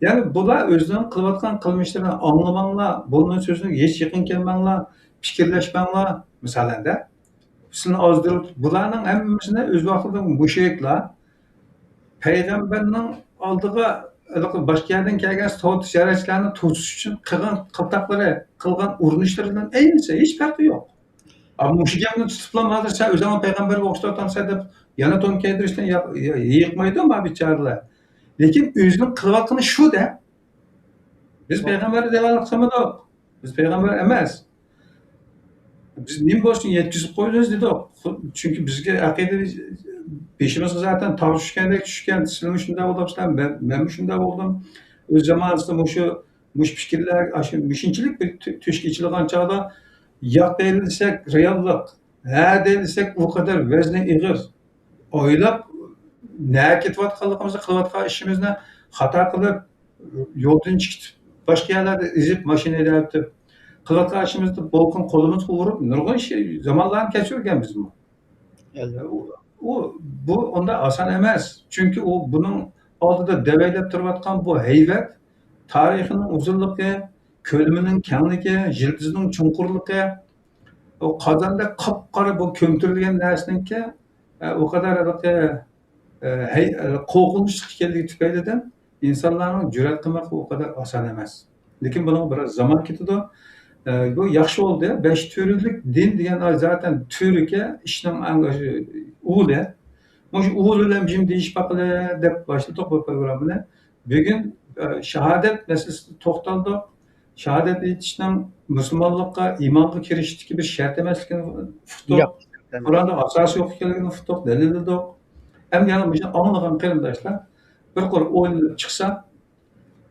Speaker 1: Ya'ni bular o'zining qilayotgan qilmishlarini anglamanglar, bundan so'zini hech yaqin kelmanglar, fikrlashmanglar masalanda. Sizlarni ozdirib, bularning hammasini o'z vaqtida mushayiklar payg'ambarning oldiga boshqa yerdan kelgan ziyoratchilarni to'sish uchun qilgan qiltaqlari, qilgan urinishlaridan aynisa hech farqi yo'q. Ama shu gapni tutiblam hozir sen o'zingni payg'ambarga o'xshatyapsan deb yana to'n kiydirishdan yiqmaydi ma bechoralar. Lekin o'zining qilayotgani shu-da. Biz payg'ambar deyolmadik. Biz payg'ambar emas. Biz nim bo'lsin yetkazib qo'yamiz dedik. Chunki bizga aqida peşimizga zaten tog' tushgandek tushgan. Sizlar shunday bo'lyapsizlar, men shunday bo'ldim. O'z zamonasida mush fikrlar, shu mishinchilik bir tushga ichilgan chog'da yo'q deyilsak reallik, ha deyilsak u qadar vazni ig'ir. Oylab nima ketayotganligimizni, qilayotgan ishimizni xato qilib, yo'ldan chiqib, boshqa yerlarda ezib, mashina haydab, qilayotgan ishimizni bolqin qo'limizga urib, nurg'un zamonlarni kechirganmiz bu. Bu onda oson emas. Chunki u buning oldida davaylab turayotgan bu hayvat tarixining uzunligi, ko'lamining kengligi, yildizining chunqurligi, o qozonda qop-qora bu ko'mtirilgan narsaniki o qadar qo'rqinchli ekanligi tufaylidan insonlarning jur'at qilmoqi o qadar oson emas. Lekin buning biroz zaman ketadi. Bu yaxshi bo'ldi. 5 turlik din degan zaten turga ishning uli. Mush uli bilan jim deyish baqili deb boshladik bu programmani. Bugun shahodat masalasida to'xtaldik. Shahodat etishning musulmonlikqa, iymonga kirishdagi bir shart emasligini uqdik. Qur'onda asos yo'q ekanligini uqdik, dalilladik. Ham yana buni anglagan qarindoshlar bir qurib o'ylab chiqsa,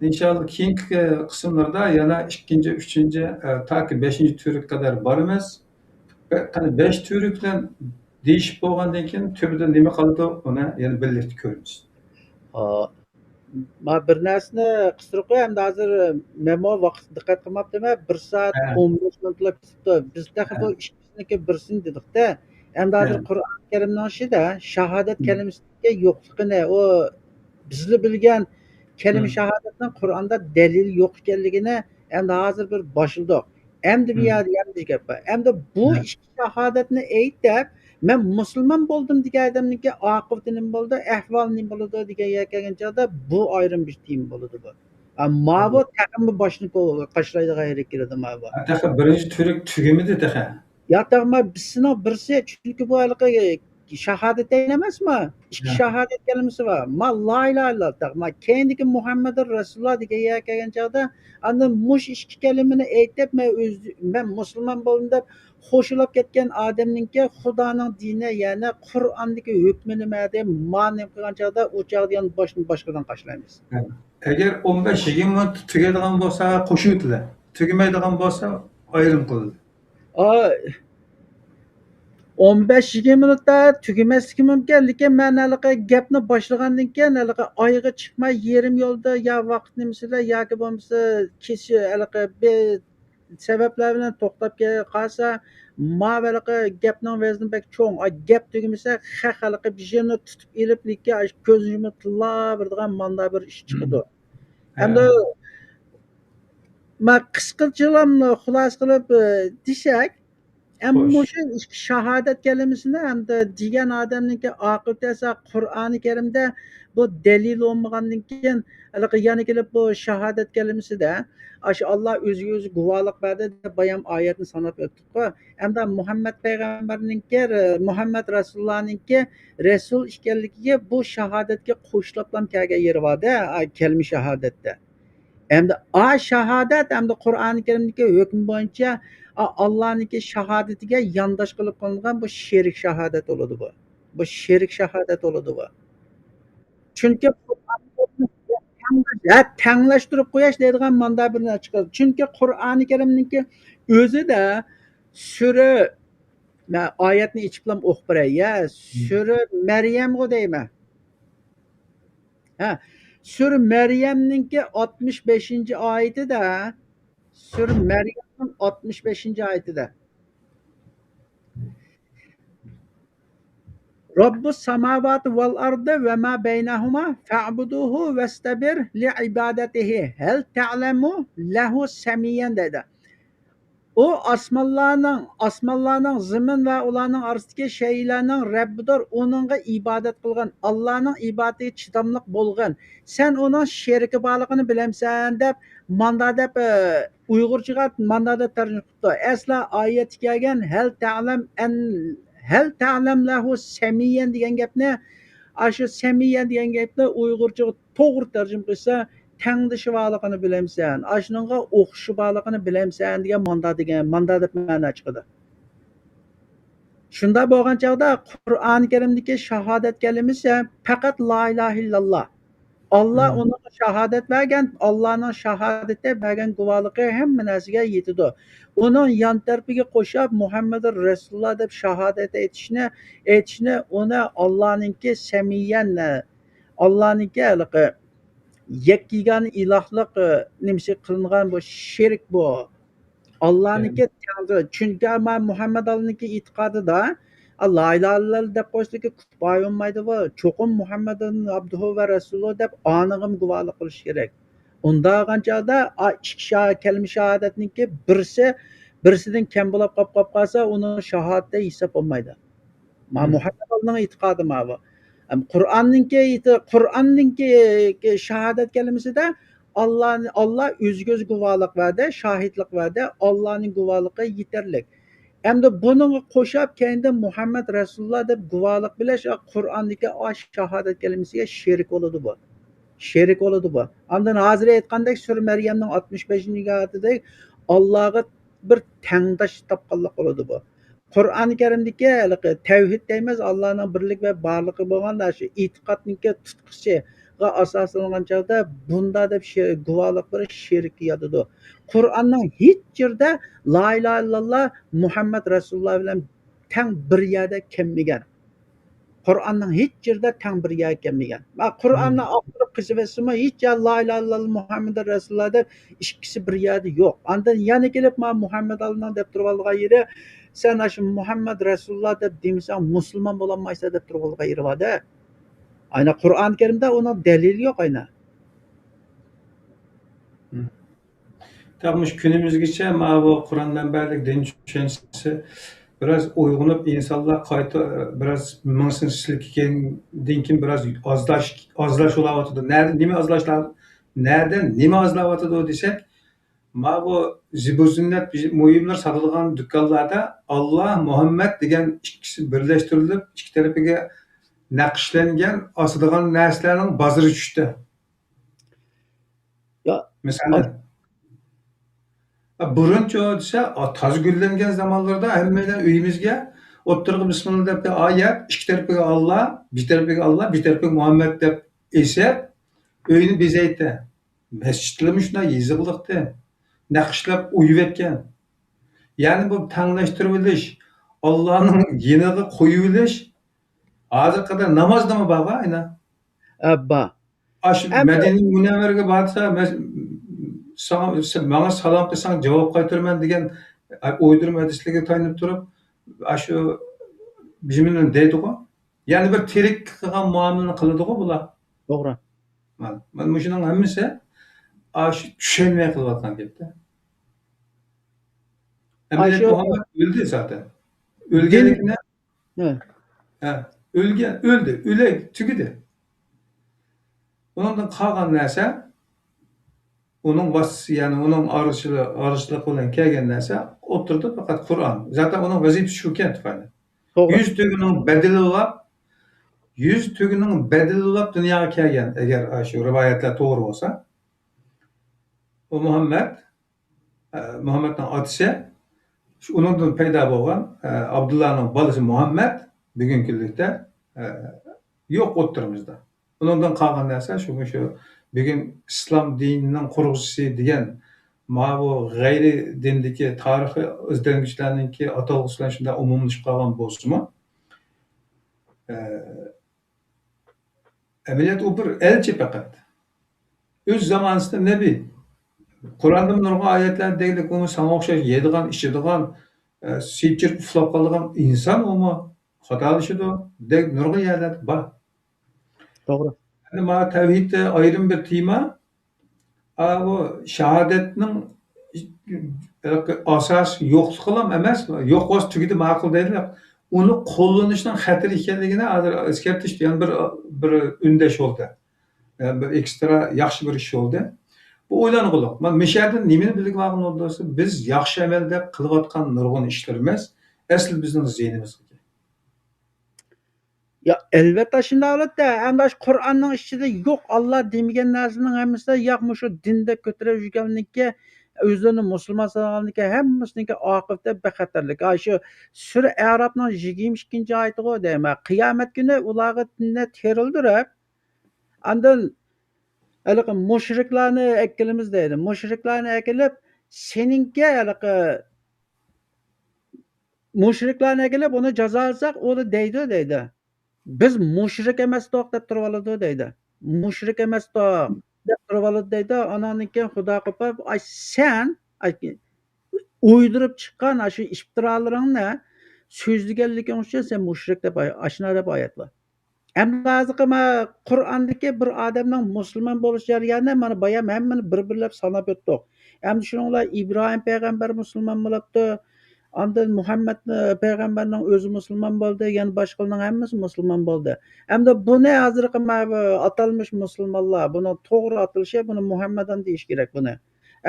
Speaker 1: inshaalloh keyingi qismlarda yana 2-chi, 3-chi toki 5-chi turga qadar boramiz. Qani 5 turk bilan deyishib bo'lgandan keyin tubida nima qoldi, uni yana birlikda ko'ramiz.
Speaker 2: Ma bir narsani qistirib qo'y, hamda hozir men vaqt diqqat qilmabdiman. 1 soat 15 minutlab ketibdi. Biz bu ikkisiniki birsini dedik-da. Endi hozir Qur'oni Karimning ishida shahodat kalimasiga yo'qligini, o bizlar bilgan kalima shahodatning Qur'onda dalil yo'q ekanligini endi hozir bir boshildik. Endi bu yerda yana bir gap bor. Endi bu ikki shahodatni aytib, men musulmon bo'ldim degan odamniki oqibati nima bo'ldi, ahvoli nima bo'ladi degan yerga kelgan chog'da bu ayrim bir tema bo'ladi bu. Ammo bu taqimni boshni qashlaydigan harakat keladi bu.
Speaker 1: Taqa birinchi turk tugamidi taqa.
Speaker 2: Ya taqma bisini birsi, chunki bu halqa shahodat degan emasmi? Ikki shahodat kalimasi bor. Ma la ilaha illalloh, ma keyindagi Muhammadur Rasululloh degan yerga kelgan chog'da ana mush ikki kalimani aytib men musulmon bo'ldim deb qo'shilib ketgan odamningki Xudoning dini, ya'ni Qur'ondagi hukmi nima deb ma'lum qilgan chog'da u chog'da boshqadan boshlaymiz.
Speaker 1: Agar 15-20 minut tugaydigan bo'lsa qo'shib o'tiladi. Tugamaydigan bo'lsa ayrim qiladi.
Speaker 2: 15-20 minutda tugamasligi mumkin, lekin men haliqa gapni boshlagandan keyin haliqa oyga chiqmay yarim yo'lda yo vaqt nimasida yoki bo'lmasa haliqa bir sabablar bilan to'xtab qolsa haliqa gapning vazni bak cho'ng. Gap tugamasa haliqa bijini tutib ilib lekin ko'zni yumib tillab manda bir ish chiqadi. Endi men qisqachalamni xulosa qilib desak, ammo shu ikki shahodat kalimasini hamda degan odamniki oqibati esa Qur'oni Karimda bu dalil bo'lmagandan keyin yana kelib bu shahodat kalimasida shu Alloh o'ziga o'zi guvohlik berdi deb bayon oyatni sanab o'tdik-ku. Hamda Muhammad payg'ambarninki, Muhammad Rasulullohninki rasul ekanligiga bu shahodatga qo'shilib kelgan yeri bor-da, kalima shahodatda. Hamda shahodat hamda Qur'oni Karimdagi hukm bo'yicha Allohniki shahodatiga yondosh qilib qo'yilgan bu sherik shahodat bo'ladi bu. Bu sherik shahodat bo'ladi bu. Chunki tanglashtirib qo'yish deydigan manda bir narsa chiqadi. Chunki Qur'oni Karimniki o'zida sura oyatni ichiblam o'qib beray. Sura Maryamga deyman. Sura Maryamninki 65-oyatida Sura Maryamning 65-oyatida Rabbus samavati vel ardi ve ma beynehuma fa'buduhu vestabir li ibadatihi hel ta'lemu lehu semiyen dedi. O osmonlarning zimin va ularning orasidagi shaylarning Rabbidir, onunga ibodat qilgan, Allohning ibodatiga chidamliq bo'lgan. Sen uning sheriki borligini bilamsan deb manda deb Uyg'urchaga manda deb tarjima qildi. Asla oyat kelgan hel ta'lam lahu semiyen degan gapni, shu semiyen degan gapni Uyg'urchaga to'g'ri tarjima qilsa tangdishi borligini bilamsan, ashunga o'qishi borligini bilamsan degan manda deb ma'no chiqadi. Shunda bo'lgan chog'da Qur'oni Karimdagi shahodat kalimasi faqat la ilaha illalloh. Alloh uning shahodat bergan, Allohning shahodati bergan guvohligi hamma narsaga yetadi. Uning yon tarafiga qo'shib Muhammadur Rasululloh deb shahodat aytishni uni Allohningki samiyan, Allohningki yakkigan ilohlik nimasi qilingan bu sherik bu. Allohniki chunki Muhammad Allohniki e'tiqodida la ilaha illalloh deb qo'yishlikka kifoya bo'lmaydi bu. Cho'qim Muhammadun abduhu va rasuluhu deb onig'im guvohlik qilish kerak. Unda qanchada ikki kalima shahodatniki birsidan kam bo'lib qolib qolsa, uni shahodatda hisob bo'lmaydi. Muhammad Allohning e'tiqodi bu. Qur'onninki shahodat kalimasida Alloh o'ziga o'zi guvohlik berdi, shohidlik berdi, Allohning guvohligi yetarlik. Endi buningga qo'shib keyinda Muhammad Rasululloh deb guvohlik bilash Qur'ondagi shahodat kalimasiga sherik bo'ladi bu. Sherik bo'ladi bu. Undan hozir aytgandek Sura Maryamning 65-oyatida Allohga bir tangdosh topganlik bo'ladi bu. Qur'oni Karimdagi tavhid deymiz, Allohning birlik va borligi bo'lgan shu e'tiqodniki tutqichiga asoslangan chog'da bunda deb guvohlik berish sherik yotadi. Qur'onning hech yerda la ilaha illalloh Muhammad Rasululloh bilan tang bir yerda kelmagan. Qur'onning hech yerda tang bir yerga kelmagan. Qur'onni o'qib qizibsizmi, hech la ilaha illalloh Muhammad Rasululloh deb ikkisi bir yerda yo'q. Undan yana kelib Muhammad Alloh deb turib olgan yeri sen shu Muhammad Rasululloh deb demasang musulmon bo'lolmaysan deb turib olgan yeri bor-da. Ayna Qur'oni Karimda uning dalili yo'q ayna.
Speaker 1: Tabii günümüzgece bu Kur'an menberlik din düşüncesi biraz uygunup insanlar kayıtı biraz mümkünsüzlükten dinkin biraz azlaş olavatdı. Nereden nime azlaşlar? Nereden nime azlavatıdı o desek Ma bu Zibu Sünnet moyimlar satılgan dükkanlarda Allah, Muhammed degan ikkisi birleştirilip ikki tarafiga naqshlangan asıdığan narsalarning bozori tushdi.
Speaker 2: Ya
Speaker 1: Masalan, burunchi desa, toz gullangan zamonlarda hammalar uyimizga o'ttirg'i bismillah deb oyat, ikki tarafiga Allah, bir tarafiga Muhammed deb esib, uyni bezaydi. Masjidlarmi shunday yezig'liqdi. Naqshlab uyib etgan. Ya'ni bu tanglashtirib olish, Allohning yeniga qo'yib olish, hozir qadar namozdami baba ayna?
Speaker 2: ba.
Speaker 1: Ash
Speaker 2: Am
Speaker 1: Madina Munavvaraga borsa, bana salom qilsang javob qaytaraman degan o'ydirma hadislarga tayanib turib, shu bizimni deydi-ku. Ya'ni bir tirik qilgan muomalani qiladi-ku bular.
Speaker 2: to'g'ri.
Speaker 1: Mana shuning hammasi shu tushunmay qilayotgan gapda. Emniyet
Speaker 2: Shu
Speaker 1: Muhammed öldü zaten.
Speaker 2: din
Speaker 1: Ölgelikine
Speaker 2: ha,
Speaker 1: öldü. Öle tügüdü. Ondan kalgan narsa onun vasısı yani onun arışçılık olan kelgen narsa oturdu fakat Kur'an. Zaten onun vazifesi şuken tüfeğine.
Speaker 2: to'g'ri.
Speaker 1: Yüz tügünün bedeli olap dünyaya kelgen eğer şu rivayetler doğru olsa. O Muhammed'in atışı onun peyda bolan Abdullah'ın balısı Muhammed bugünkülükte yok oturumuzda. Ondan kalgan narsa şu bugün İslam dininin kurgucusu degan bu gayri dindeki tarihi izlengichlarninki atalg'usilar shunday umumlashib qolgan bo'lsa-mu, amaliyot u bir elchi faqat. O'z zamonasida nabiy. Qur'onda nurg'un oyatlar deylik, uni sana o'xshash yeydigan, ichadigan, siychirib uxlab qolgan inson umi xatolashidi. Dek nurg'un yerlar bor.
Speaker 2: To'g'ri.
Speaker 1: Endi mana tavhidda ayrim bir tema bu shahodatning asos yo'qligi ham emas, yo'q bo'lsa tugidi ma'qul deydilar. Uni qo'llanishning xatar ekanligini hozir eskartish degan bir undash bo'ldi. Bir ekstra yaxshi bir ish bo'ldi. Bu o'ylangulik. Men mishada nimani bilib olgan bo'lsa, biz yaxshi amal deb qilayotgan nurg'un ishlar emas, asli bizning ziynimiz.
Speaker 2: Ya elbette shunday bo'ladi-da. Endi shu Qur'onning ichida yo'q Allah demagan narsaning hammasi yo'q shu dinda ko'tarib yurganlikka o'zini musulmon sanalganlikka hammasiniki oqibatda bexatarlik. Shu Sura Arabning 22-oyatiga deyman. Qiyomat kuni ularga terildirib, andan haligi mushriklarni akilimiz deydi. Mushriklarni akilib, seninki haligi mushriklarni akilib uni jazolasak, u deydi. Biz mushrik emasdik deb turib oladi deydi. Mushrik emasdik deb turib oladi deydi. Anandan keyin Xudo qopib, sen o'ydirib chiqqan shu iftirolaringni so'zlaganliging uchun sen mushrik deb ashuna deb oyat bor. Endi hozirgi Qur'ondagi bir odamning musulmon bo'lish jarayonini mana boya hammani bir-birlab sanab o'tdik. Endi shuninglar Ibrohim payg'ambar musulmon bo'libdi. Ondan Muhammed payg'ambarning o'zi musulmon bo'ldi, yana boshqalarning hammasi musulmon bo'ldi. Endi buni hozirgi atalmish musulmonlar, buni to'g'ri atilishi, buni Muhammadan deyish kerak buni.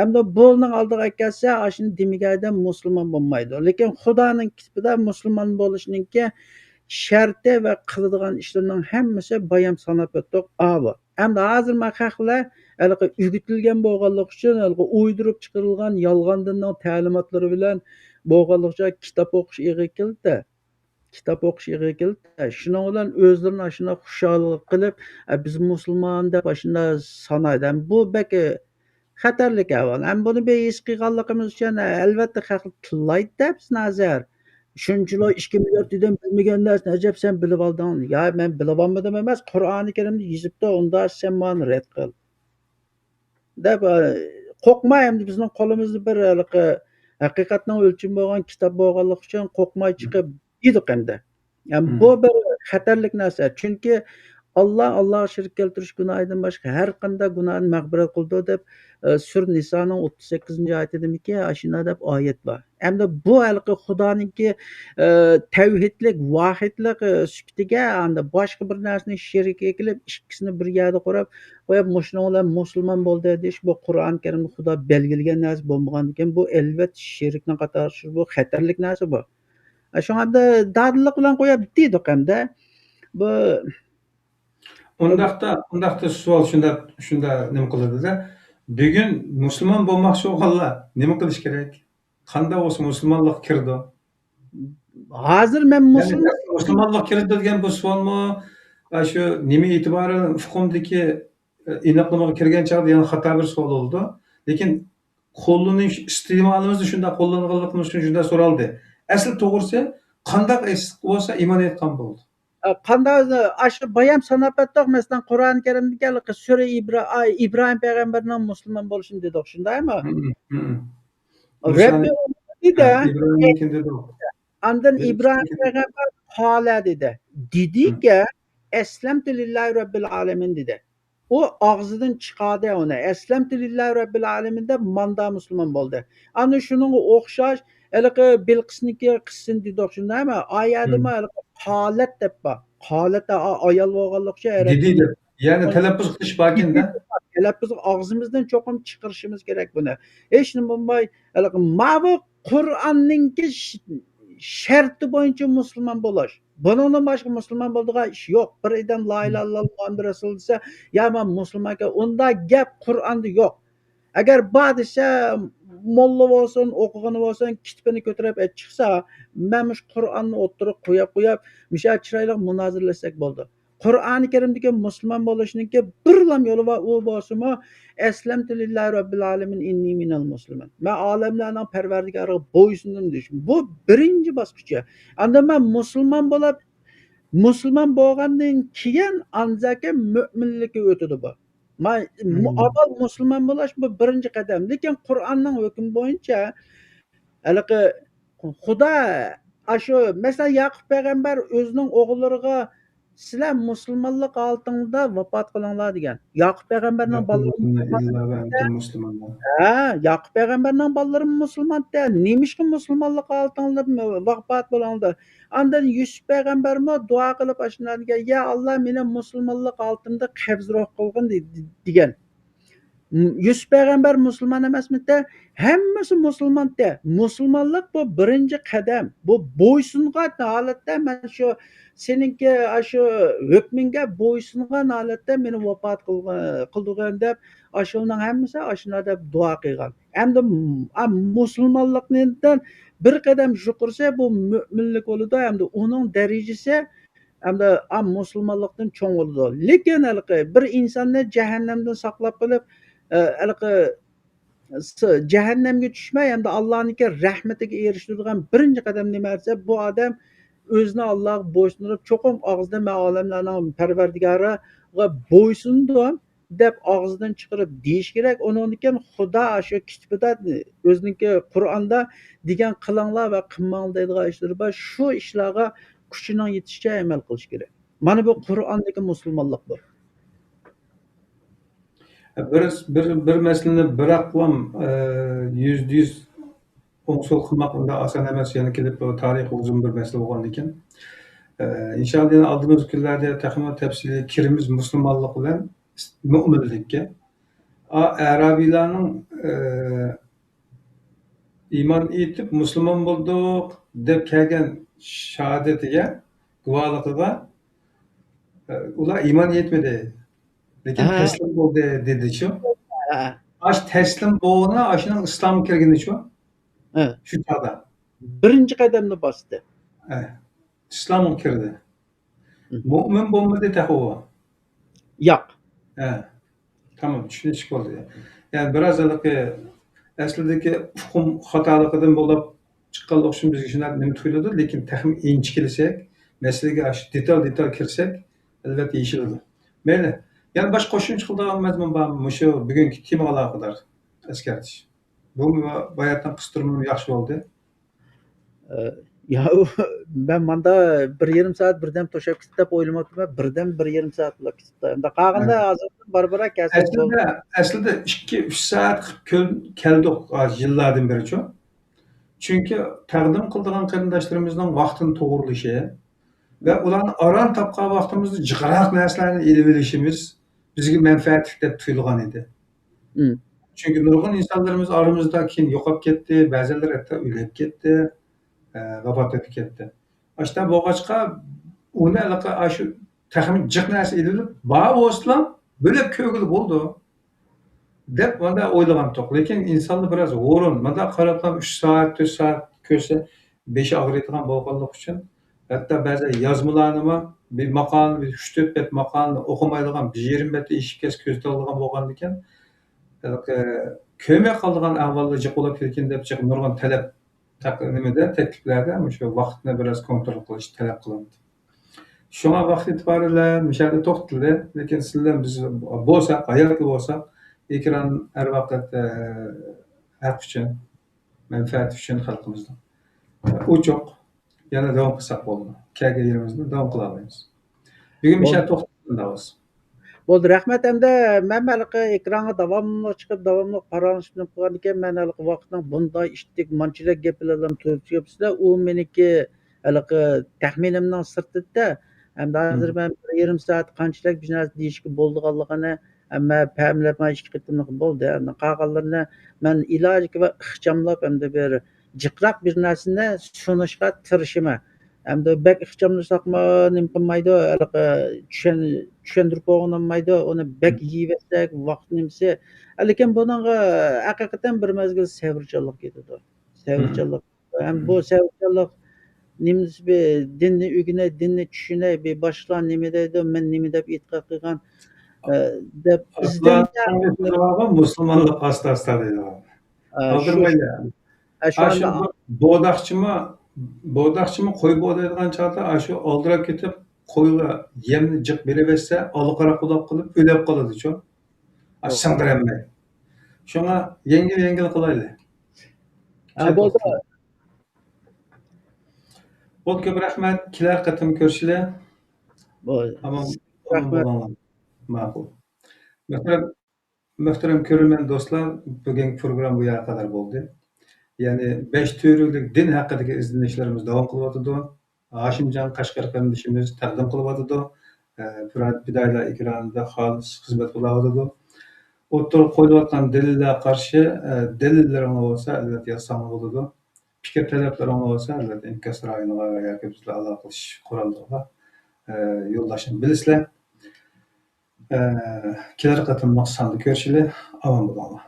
Speaker 2: Endi buning oldiga kelsa, shuni demaganda musulmon bo'lmaydi. Lekin Xudoning kitobida musulmon bo'lishninki sharti va qiladigan ishlarning hammasi bayon sanab o'tdik. Endi hozir xalqlar o'rgatilgan bo'lganligi uchun o'ydirib chiqarilgan yolg'on dinning ta'limotlari bilan bo'lganlikcha kitob o'qish ig'i keldi. Shuning bilan o'zlarini shuna xushalik qilib, biz musulmon deb shuna sanaydi. Bu baki xatarlik avval. Buni his qilganligimiz uchun albatta xalq tillaydi deb nazar. Shunchalar 2 milliard dedim bilmagan narsa ajab sen bilib olding. Ya men bilib olmadim emas, Qur'oni Karimda yozibdi, unda sen meni rad qil. Deb qo'rqma, endi bizning qo'limizda bir haqiqatning o'lchimi bo'lgan kitob bo'lganligi uchun qo'rqmay chiqib yedik endi. Bu bir xatarlik narsa. Chunki Allohga shirk keltirish gunohidan boshqa har qanday gunohni mag'firat qildi deb Sur Nisoning 38-oyatidamiki shunday deb oyat bor. Hamda bu halqi Xudoninki tavhidlik, vohidlik sifatiga hamda boshqa bir narsani sherikga qilib ikkisini bir yerda qo'yib mushuni bilan musulmon bo'ldi deyish bu Qur'oni Karimda Xudo belgilagan narsa bo'lmagan ekan. Bu albatta shirkni qatori bu xatarlik narsa bu. Shunda dadillik bilan qo'yib deydi hamda bu
Speaker 1: Undaqda savol shunda nima qiladida, bugun musulmon bo'lmoqchi bo'lganlar nima qilish kerak? Qanday bo'lsa musulmonlik kirdi?
Speaker 2: hozir men
Speaker 1: Ya'ni
Speaker 2: musulmon
Speaker 1: musulmonlik kirdi degan bu savolmi shu nima e'tiboran hukmdagi aniqlamaga kirgan chog'da yana xato bir savol bo'ldi. Lekin qo'llanish iste'molimizni shunday qo'llanganligimiz uchun shunday so'raldi. Asli to'g'risi qanday bo'lsa iymon etgan bo'ldi.
Speaker 2: qanday shu boyam sanab o'tdik masalan Qur'oni Karimdagi sura Ibrohim payg'ambarning musulmon bo'lishini dedik shundaymi? Rabbi dedi
Speaker 1: İbrahim'inkin dedi o.
Speaker 2: Ondan
Speaker 1: Benim
Speaker 2: İbrahim
Speaker 1: için-
Speaker 2: payg'ambar qola dedi. Dediki eslamtu lillahi robbil alamin dedi. O og'zidan chiqadi uni. Eslamtu lillahi robbil alamin deb manda musulmon bo'ldi. Ana shunga o'xshash haligi Bilqisniki qissin dedik shundaymi? Oyatimi qolat deb bor. Qolat ayol bo'lganlikcha
Speaker 1: Dedi de. Yani telaffuz kılış bakında.
Speaker 2: biz og'zimizdan cho'qim chiqarishimiz kerak buni. Hech nima bo'lmay mana Qur'onninki sharti bo'yicha musulmon bo'lish. Bundan boshqa musulmon bo'ladigan ish yo'q. Bir odam la ilaha illalloh Muhammad rasul desa, ya men musulmonga unda gap Qur'onda yo'q. Agar bor desa molla bo'lsin, o'qig'ini bo'lsin, kitobini ko'tarib chiqsa, men shu Qur'onni o'tirib qo'yib, misha chiroyli munoziralasak bo'ldi. Qur'oni Karimdagi musulmon bo'lishninki birlam yo'li va u bo'lsa-mu aslamtu lillahi robbil alamin inni minal muslimin. Men olamlarning parvardigoriga bo'ysundim deyish. Bu birinchi bosqichi. Anda men musulmon bo'lgandan keyin anzaki mo'minlikka o'tadi bu. Avval musulmon bo'lish bu birinchi qadam. Lekin Qur'onning hukmi bo'yicha haligi Xudo shu masalan Yaqub payg'ambar o'zining o'g'illariga sizlar musulmonlik holatida vafot qilinglar degan. Yaqub payg'ambarning Yaqub payg'ambarning bolalari musulmonda. Nemishqa musulmonlik holatida vafot bo'lindi. Ondan Yusuf payg'ambarmi duo qilib ashunlarga ya Alloh meni musulmonlik holatida qabz ruh qilgin degan. Yusuf payg'ambar musulmon emasmidi? Hammasi musulmonda. Musulmonlik bu birinchi qadam. Bu bo'ysungan holatda men shu seninki shu hukminga bo'ysungan holatda meni vafot qildigan deb ashulning hammasi ashuna deb duo qilgan. Endi musulmonlikdan bir qadam yuqorsa bu mo'minlik bo'ladi. Endi uning darajasi endi musulmonlikdan cho'ng bo'ladi. Lekin bir insonni jahannamdan saqlab qilib jahannamga tushmay endi Allohniki rahmatiga erishadigan birinchi qadam nima desa bu odam o'zini Allohga bo'ysunib cho'qim og'zidan men olamlarning parvardigoriga bo'ysundim deb og'zidan chiqarib deyish kerak. Undan keyin Xudo shu kitobida o'ziniki Qur'onda degan qilinglar va qilmanglar deydigan ishlar bor. Shu ishlarga kuchining yetishicha amal qilish kerak. Mana bu Qur'ondagi musulmonlik bu.
Speaker 1: Bir meseleni bırakmam %100 o'ngsul qilmoq unda oson emas. Yana kelib tarix uzun bir mesele bo'lgan ekan. İnşallah yana aldığımız kunlarda taxmin tafsili kirimiz musulmonlik bilan mo'minlikka. Arabiylarning iymon etib musulmon bo'ldik deb kelgan shahodatiga, guvohligiga ular iymon etmadi. Lekin teslim bo'ldi dedi shu. Teslim bo'lgani shuning islomga kirgani shu. Shu chog'da.
Speaker 2: Birinchi qadamni bosdi.
Speaker 1: İslamga kirdi. Mo'min bo'lmadi tahu.
Speaker 2: Yo'q.
Speaker 1: Tamam, tushunish bo'ldi. Yani biraz aslidagi hukm xatoligidan bo'lib chiqqan o'xshim bizga shunday nima tuyuladi, lekin taxmin inchi kelsak, masalaga detal kirsak, albatta yeshiladi. Mayli. Yani boshqa qo'shimcha qiladigan mazmun bormi? Shu bugungi temaga aloqador eskartish. Bu bayatdan qistirmam yaxshi bo'ldi.
Speaker 2: Ya ben manda 1,5 saat birden to'shab ketdi deb o'ylamoqchiman. Birdan 1,5 saat uxlab ketdi. Unda qolganda hozir barbara kelsak bo'ldi.
Speaker 1: Aslida 2-3 saat keldik yillardan beri. Çünkü təqdim qıldığan qarindoshlarımızın vaqtini to'g'irlashi va ularni aron topgan vaqtimizda jiqroq narsalarni ilib olishimiz bizga manfaatli deb tuyulgan edi.
Speaker 2: Hı.
Speaker 1: Çünkü nurg'un insonlarimiz oramizda keyin yo'qolib ketdi, ba'zilar hatto o'lib ketdi, vafot etib ketdi. Ashta bo'lg'achqa uni shu taxmin jiq narsa ilib bor bo'lsa bo'lib ko'ngil bo'ldi deb mana o'ylagandik. Lekin insonni biroz o'rin, mana qarabam 3 soat, 4 soat ko'rsa beshi og'riydigan bo'lganligi uchun hatto ba'zi yozmalarni bir maqolani 3-4 bet maqolani o'qimaydigan 20 bet eshib kes ko'zda olgan bo'lgan ekan. Köymey qoldigan ahvolda jiqilib ketgan deb chiqib nurg'un talab takliflarda shu vaqtni biroz kontrol qilish talab qilindi. Shunga vaqt itibariyle müşahede to'xtaldi, lekin sizlar biz bo'lsak, hayotda bo'lsak, ekran har vaqt haq uchun, manfaat uchun xalqimizda. Uchoq yana davom qilsak bo'ldi. Kelgan yerimizni davom qila olamiz. Bugun müşahede to'xtatamiz.
Speaker 2: Bo'ldi, rahmat. Endi men mana ekranga davomli chiqib, davomli qaralishni qilgan ekan, men hali vaqtning bunday ishdik, manchilik gaplardan turibsizlar, u meniki hali taxminimning sirtida. Endi hozir men 1,5 soat qanchalik bir narsa deyishga bo'ldiganligini hamma fahmlamay ikki qitimliq bo'ldi. Endi qolganlarini men iloji va ixchamlab endi bir jiqroq bir narsani tushunishga tirishaman. Endi bek ixchamlasaqmi nima qilmaydi, tushuntirib bo'lolmaydi, uni bek yeyversak vaqt nimasi. Lekin buningga haqiqatan bir mezgil sabrchanlik ketadi. Sabrchanlik. Ham bu sabrchanlik nimasi bir dinni o'rganay, dinni tushunay, bir boshqa nima deydi, men nima deb e'tiqod qilgan deb
Speaker 1: Islam Müslümanlık hastası deydi. Aldırmayla.
Speaker 2: shu
Speaker 1: Aşı boğdakçımı koy boğdaydigan çağda aşı aldırıp ketip koyga yemni jiq beribetse alıqara kulak kılıp ölüp kaladı çok. Aşı sındıremey. Şuna yengil kılaylı.
Speaker 2: bo'ldi.
Speaker 1: Bol köp rahmet. Kiler katım körşüle.
Speaker 2: Bo'ldi.
Speaker 1: Ama
Speaker 2: Rahmat.
Speaker 1: ma'qul. Muhterem körülmen dostlar, bugün program bu yere kadar oldu. Yani 5 türlük din hakkındaki izlenişlerimiz devam kılıvatıdı. Haşimcan Kaşgar kardeşimiz takdim kılıvatıdı. Fırat Bidayla ekranında halis hizmet kılıvatıdı. Otur koyulatkan delillere karşı delillerin olsa elbette yazsamı oldu. Fikir talepleri olsa elbette inkasır ayınıga veya bizle alakılış kurallarına yoldaşın bilisler. Kiler katılmak sandı görüşüyle aman bulalım.